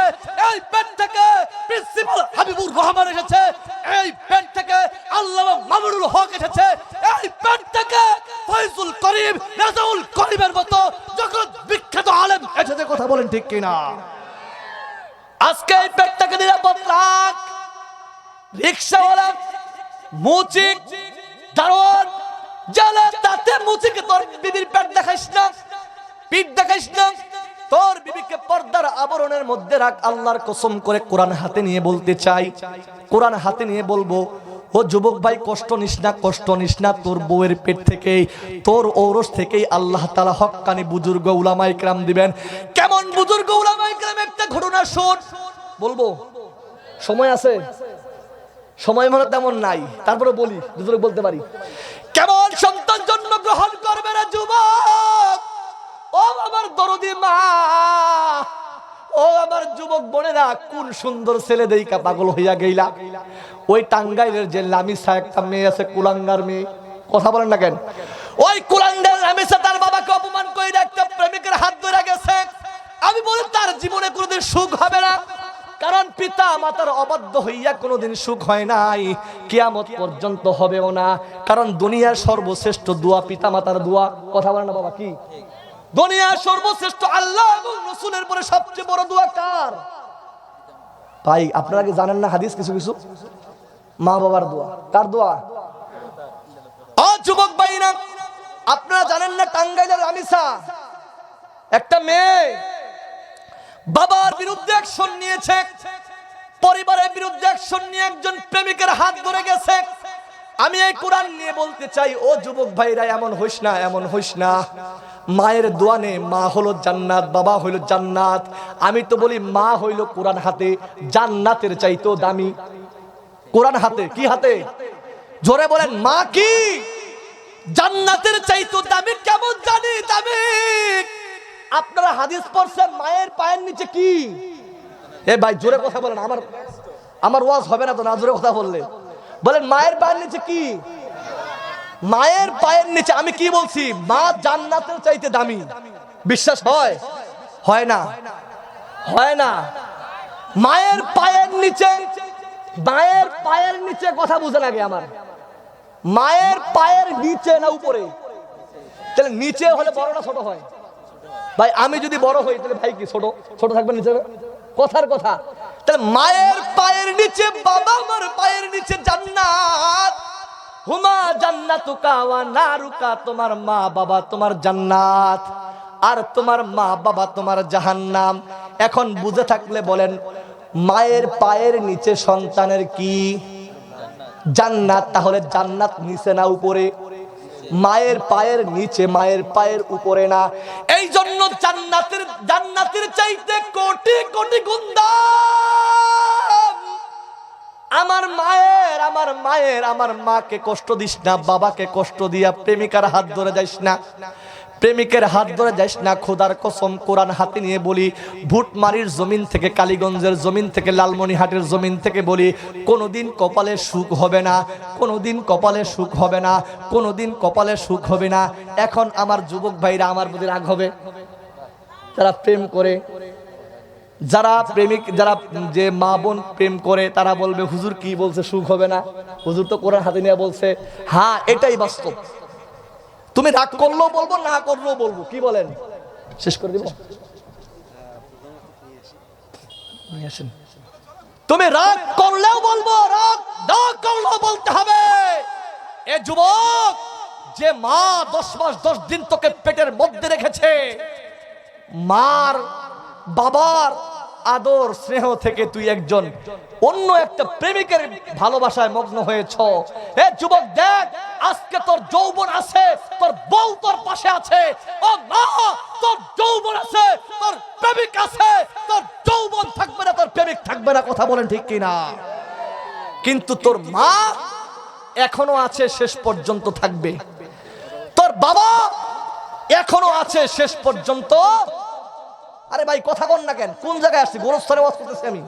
এই পেট থেকে প্রিন্সিপাল হাবিবুর রহমান এসেছে, এই পেট থেকে আল্লামা মামুনুল হক এসেছে, এই পেট থেকে ফয়জুল করিম, রাজাউল করিমের মতো জগৎ বিখ্যাত আলেম এসেছে। কথা বলেন ঠিক কিনা? আজকে এই পেটটাকে নিরাপদ রাখ। রিকশাওয়ালা, মুচিক, দারোয়ান, জালে তাতে মুচিকে তোর বিবির পেট দেখাইস না, পিঠ দেখাইস না। তোর বিবিকে পর্দার আবরণের মধ্যে রাখ। আল্লাহর কসম করে কোরআন হাতে নিয়ে বলতে চাই, কোরআন হাতে নিয়ে বলবো, ও যুবক ভাই কষ্ট নিস না। তোর বউয়ের পেট থেকেই, তোর ঔরস থেকেই আল্লাহ তাআলা হক্কানি বুজুর্গ উলামায়ে কেরাম দিবেন। কেমন বুজুর্গ উলামায়ে কেরাম? একটা ঘটনা শোন, বলবো সময় আছে? সময় মনে তেমন নাই, তারপরে বলি যতটুকু বলতে পারি। কেমন সন্তান জন্মগ্রহণ করবে না যুবক? ও আমার দরদি মা, ও আমার যুবক বোনেরা, কোন সুন্দর ছেলে দেইকা পাগল হইয়া গেইলা। ওই টাঙ্গাইলের যে লামিসা একটা মেয়ে আছে, কুলাঙ্গার মেয়ে, কথা বলেন না কেন? ওই কুলাঙ্গার লামিসা তার বাবাকে অপমান করে একটা প্রেমিকের হাত ধরে গেছে। আমি বলি তার জীবনে কোনোদিন সুখ হবে না, কারণ পিতা মাতার অবাধ্য হইয়া কোনোদিন সুখ হয় নাই, কিয়ামত পর্যন্ত হবেও না। কারণ দুনিয়ার সর্বশ্রেষ্ঠ দোয়া পিতা মাতার দোয়া। কথা বলেন না বাবা? কি দুনিয়ার সর্বশ্রেষ্ঠ আল্লাহ এবং রাসূলের পরে সবচেয়ে বড় দোয়া কার? ভাই আপনারা কি জানেন না হাদিস কিছু কিছু? মা বাবার দোয়া। কার দোয়া? ও যুবক ভাইরা, আপনারা জানেন না টাঙ্গাইলের রামিসা একটা মেয়ে বাবার বিরুদ্ধে অ্যাকশন নিয়েছে, পরিবারের বিরুদ্ধে অ্যাকশন নিয়ে একজন প্রেমিকের হাত ধরে গেছে। আমি এই কোরআন নিয়ে বলতে চাই, ও যুবক ভাইরা এমন হইস না। মায়ের দোয়া নে, মা হলো জান্নাত, বাবা হইল জান্নাত। আমি তো বলি মা হইল কোরআন হাতে জান্নাতের চাইতেও দামি। কোরআন হাতে, কি হাতে? জোরে বলেন, মা কি জান্নাতের চাইতেও দামি? কেমন জানি দামি? আপনারা হাদিস পড়ছেন, মায়ের পায়ের নিচে কি? এ ভাই জোরে কথা বলেন, আমার ওয়াজ হবে না তো না জোরে কথা বললে। বলেন মায়ের পায়ের নিচে কি? মায়ের পায়ের নিচে। আমি কি বলছি? মা জান্নাতের চাইতে দামি। বিশ্বাস হয়? হয় না, হয় না। মায়ের পায়ের নিচে, মায়ের পায়ের নিচে কথা বুঝে লাগে আমার। মায়ের পায়ের নিচে না উপরে? তাহলে নিচে হলে বড় না ছোট হয়? ভাই আমি যদি বড় হই তাহলে ভাই কি ছোট থাকবে নিচে? কথার কথা। তাহলে মায়ের পায়ের নিচে, বাবা আমার পায়ের নিচে জান্নাত। হুমা জান্নাতুকা ওয়া নারুকা, তোমার মা বাবা তোমার জান্নাত, আর তোমার মা বাবা তোমার জাহান্নাম। এখন বুঝে থাকলে বলেন, মায়ের পায়ের নিচে সন্তানের কি? জান্নাত। তাহলে জান্নাত নিচে না উপরে? মায়ের পায়ের নিচে, মায়ের পায়ের উপরে না। এই জন্য জান্নাতের চাইতে কোটি কোটি গুণ দাম। আমার মাকে কষ্ট দিস না, বাবাকে কষ্ট দিয়া প্রেমিকার হাত ধরে যাইস না, প্রেমিকের হাত ধরে যাইস না। খোদার কসম কোরআন হাতে নিয়ে বলি, ভুটমারির জমিন থেকে, কালীগঞ্জের জমিন থেকে, লালমনিহাটের জমিন থেকে বলি, কোনোদিন কপালে সুখ হবে না, কোনোদিন কপালে সুখ হবে না, কোনোদিন কপালে সুখ হবে না। এখন আমার যুবক ভাইরা আমার প্রতি রাগ হবে, যারা প্রেম করে, যারা প্রেমিক, যারা যে মা বোন প্রেম করে, তারা বলবে হুজুর কি বলছে সুখ হবে না? হুজুর তো কোরআন হাতে নিয়ে বলছে। হ্যাঁ, এটাই বাস্তব। তুমি রাগ করলেও বলবো, না করলেও বলবো। কি বলেন? শেষ করে দিব? তুমি রাগ করলেও বলবো, রাগ করলেও বলতে হবে। এ যুবক, যে মা 10 মাস 10 দিন তোকে পেটের মধ্যে রেখেছে, মার বাবার আদর স্নেহ থেকে তুই একজন অন্য একটা প্রেমিকের ভালোবাসায় মগ্ন হয়েছ। এ যুবক দেখ, আজকে তোর যৌবন আছে, তোর বউ তোর পাশে আছে। ও মা, তোর যৌবন আছে, তোর প্রেমিক আছে, তোর যৌবন থাকবে না, তোর প্রেমিক থাকবে না। কথা বলেন ঠিক কিনা? কিন্তু তোর মা এখনো আছে, শেষ পর্যন্ত থাকবে। তোর বাবা এখনো আছে, শেষ পর্যন্ত। আরে ভাই কথা বল না কেন? কোন জায়গায় আসছি? গোরস্থানে ওয়াজ করতেছি আমি,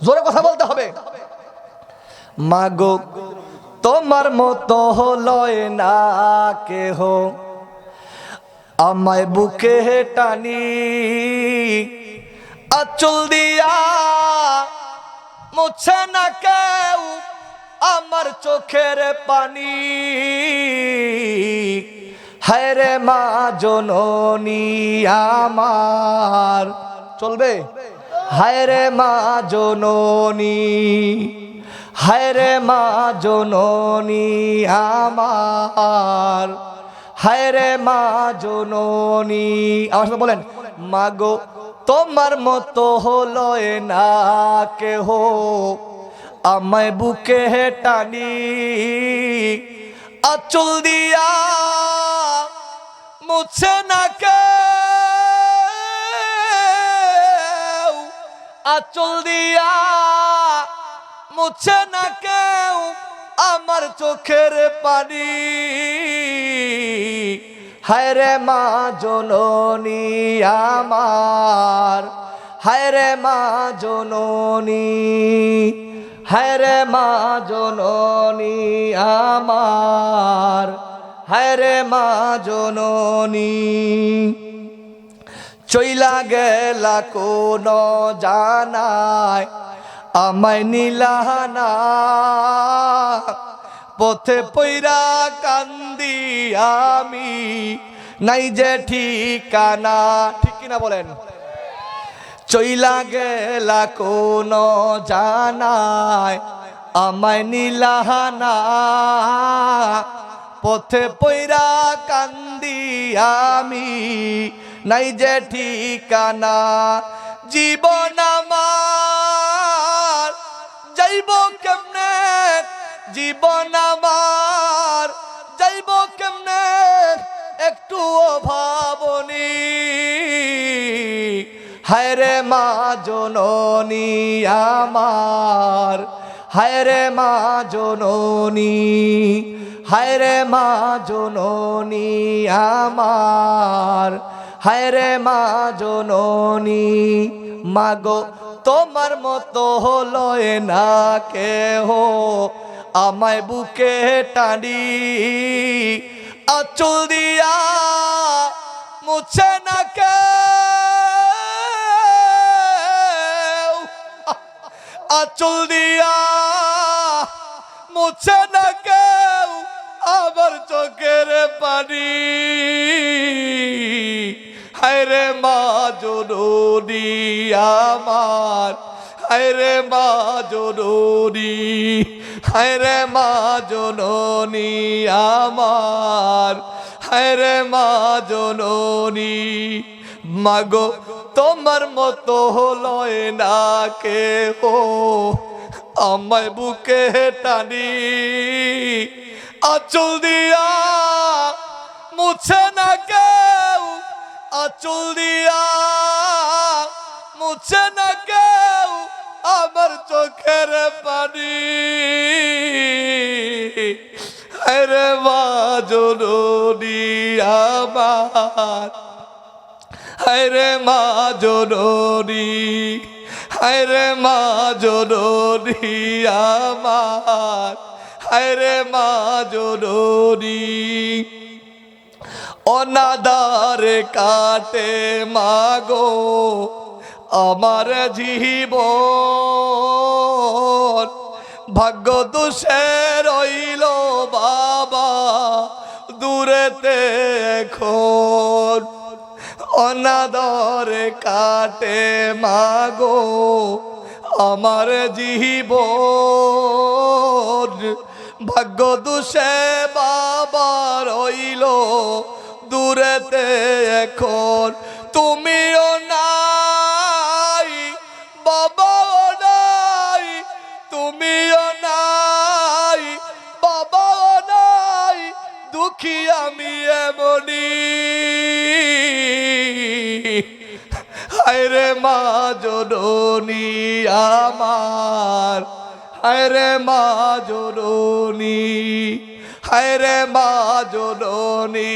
জোরে কথা বলতে হবে। মাগো তোমার মতো লয় না কেহ, আমায় বুকে টানি, আঁচল দিয়া মুছে না কেউ আমার চোখের পানি। হায় রে মা জননী আমার, চলবে? হায় রে মা জননী, হায় রে মা জননী আমার, হায় রে মা জননী। আমার সাথে বলেন, মাগো তোমার মতো হলো না কেহ, আমায় বুকে টানি, আঁচল দিয়া মুছে না কেউ, আঁচল দিয়া মুছে না কেউ আমার চোখের পানি। হায় রে মা জননী আমার, হায় রে মা জননী, হায় রে মা জননী আমার, হায় রে মা জননী। চইলা গেলা কোন জানায় আমায় নিলাহানা, পথে পইরা কান্দি আমি, নাই যে ঠিকানা। ঠিক কিনা বলেন? চইলা গেলা কোন জানায় আমায় নিলাহানা, পথে পইরা কান্দি আমি, নাই যে ঠিকানা। জীবন আমার যাইব কেমনে, জীবন আমার যাইব কেমনে, একটু ভাবনি। হায় রে মা জননী আমার, হায় রে মা জননী, হায় রে মা জননী আমার, হায় রে মা জননী। মাগো তোমার মতো হলো না কেহ, আমায় বুকে টানি, আঁচল দিয়া মুছে না কেউ, আঁচল দিয়া মুছে না কেউ আমার চোখের পানি। হায় রে মা জননী আমার, হায় রে মা জননী, হায় রে মা জননী আমার, হায় রে মা জননী। মাগো তোমার মতো হলো না কেহ, আমায় বুকে টানি, আঁচল দিয়া মুছে না কেউ, আঁচল দিয়া মুছে না কেউ আমার চোখের পানি। হায় রে মা জননী আমার, হায় রে মা জননী, হায় রে মা জননী আমার, হায় রে মা জননী। অনাদারে কাটে মাগো আমার জীবন, ভাগ্য দোষে রইল বাবা দূরেতে এখন। অনাদরে কাটে মাগো আমার জীবন, ভাগ্য দোষে বাবা রইল দূরেতে এখন। তুমিও নাই, বাবাও নাই, তুমিও নাই, বাবাও নাই, দুঃখী আমি এমনি। হায়রে মা জননী আমার, হায়রে মা জননী, হায়রে মা জননী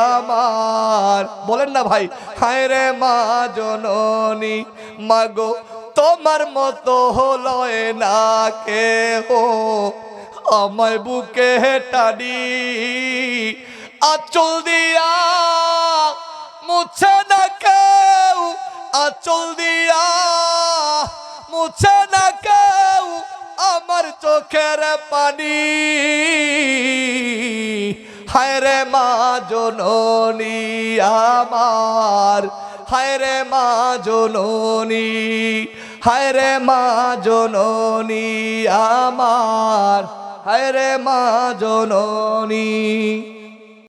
আমার। বলেন না ভাই, হায়রে মা জননী, মাগো তোমার মতো হলো না কেহ, আমায় বুকে টানি আঁচল দিয়া মুছে না কেউ, আঁচল দিয়া মুছে না কেউ আমার চোখের পানি। হায়রে মা জননী আমার, হায়রে মা জননী, হায়রে মা জননী আমার, হায়রে মা জননী।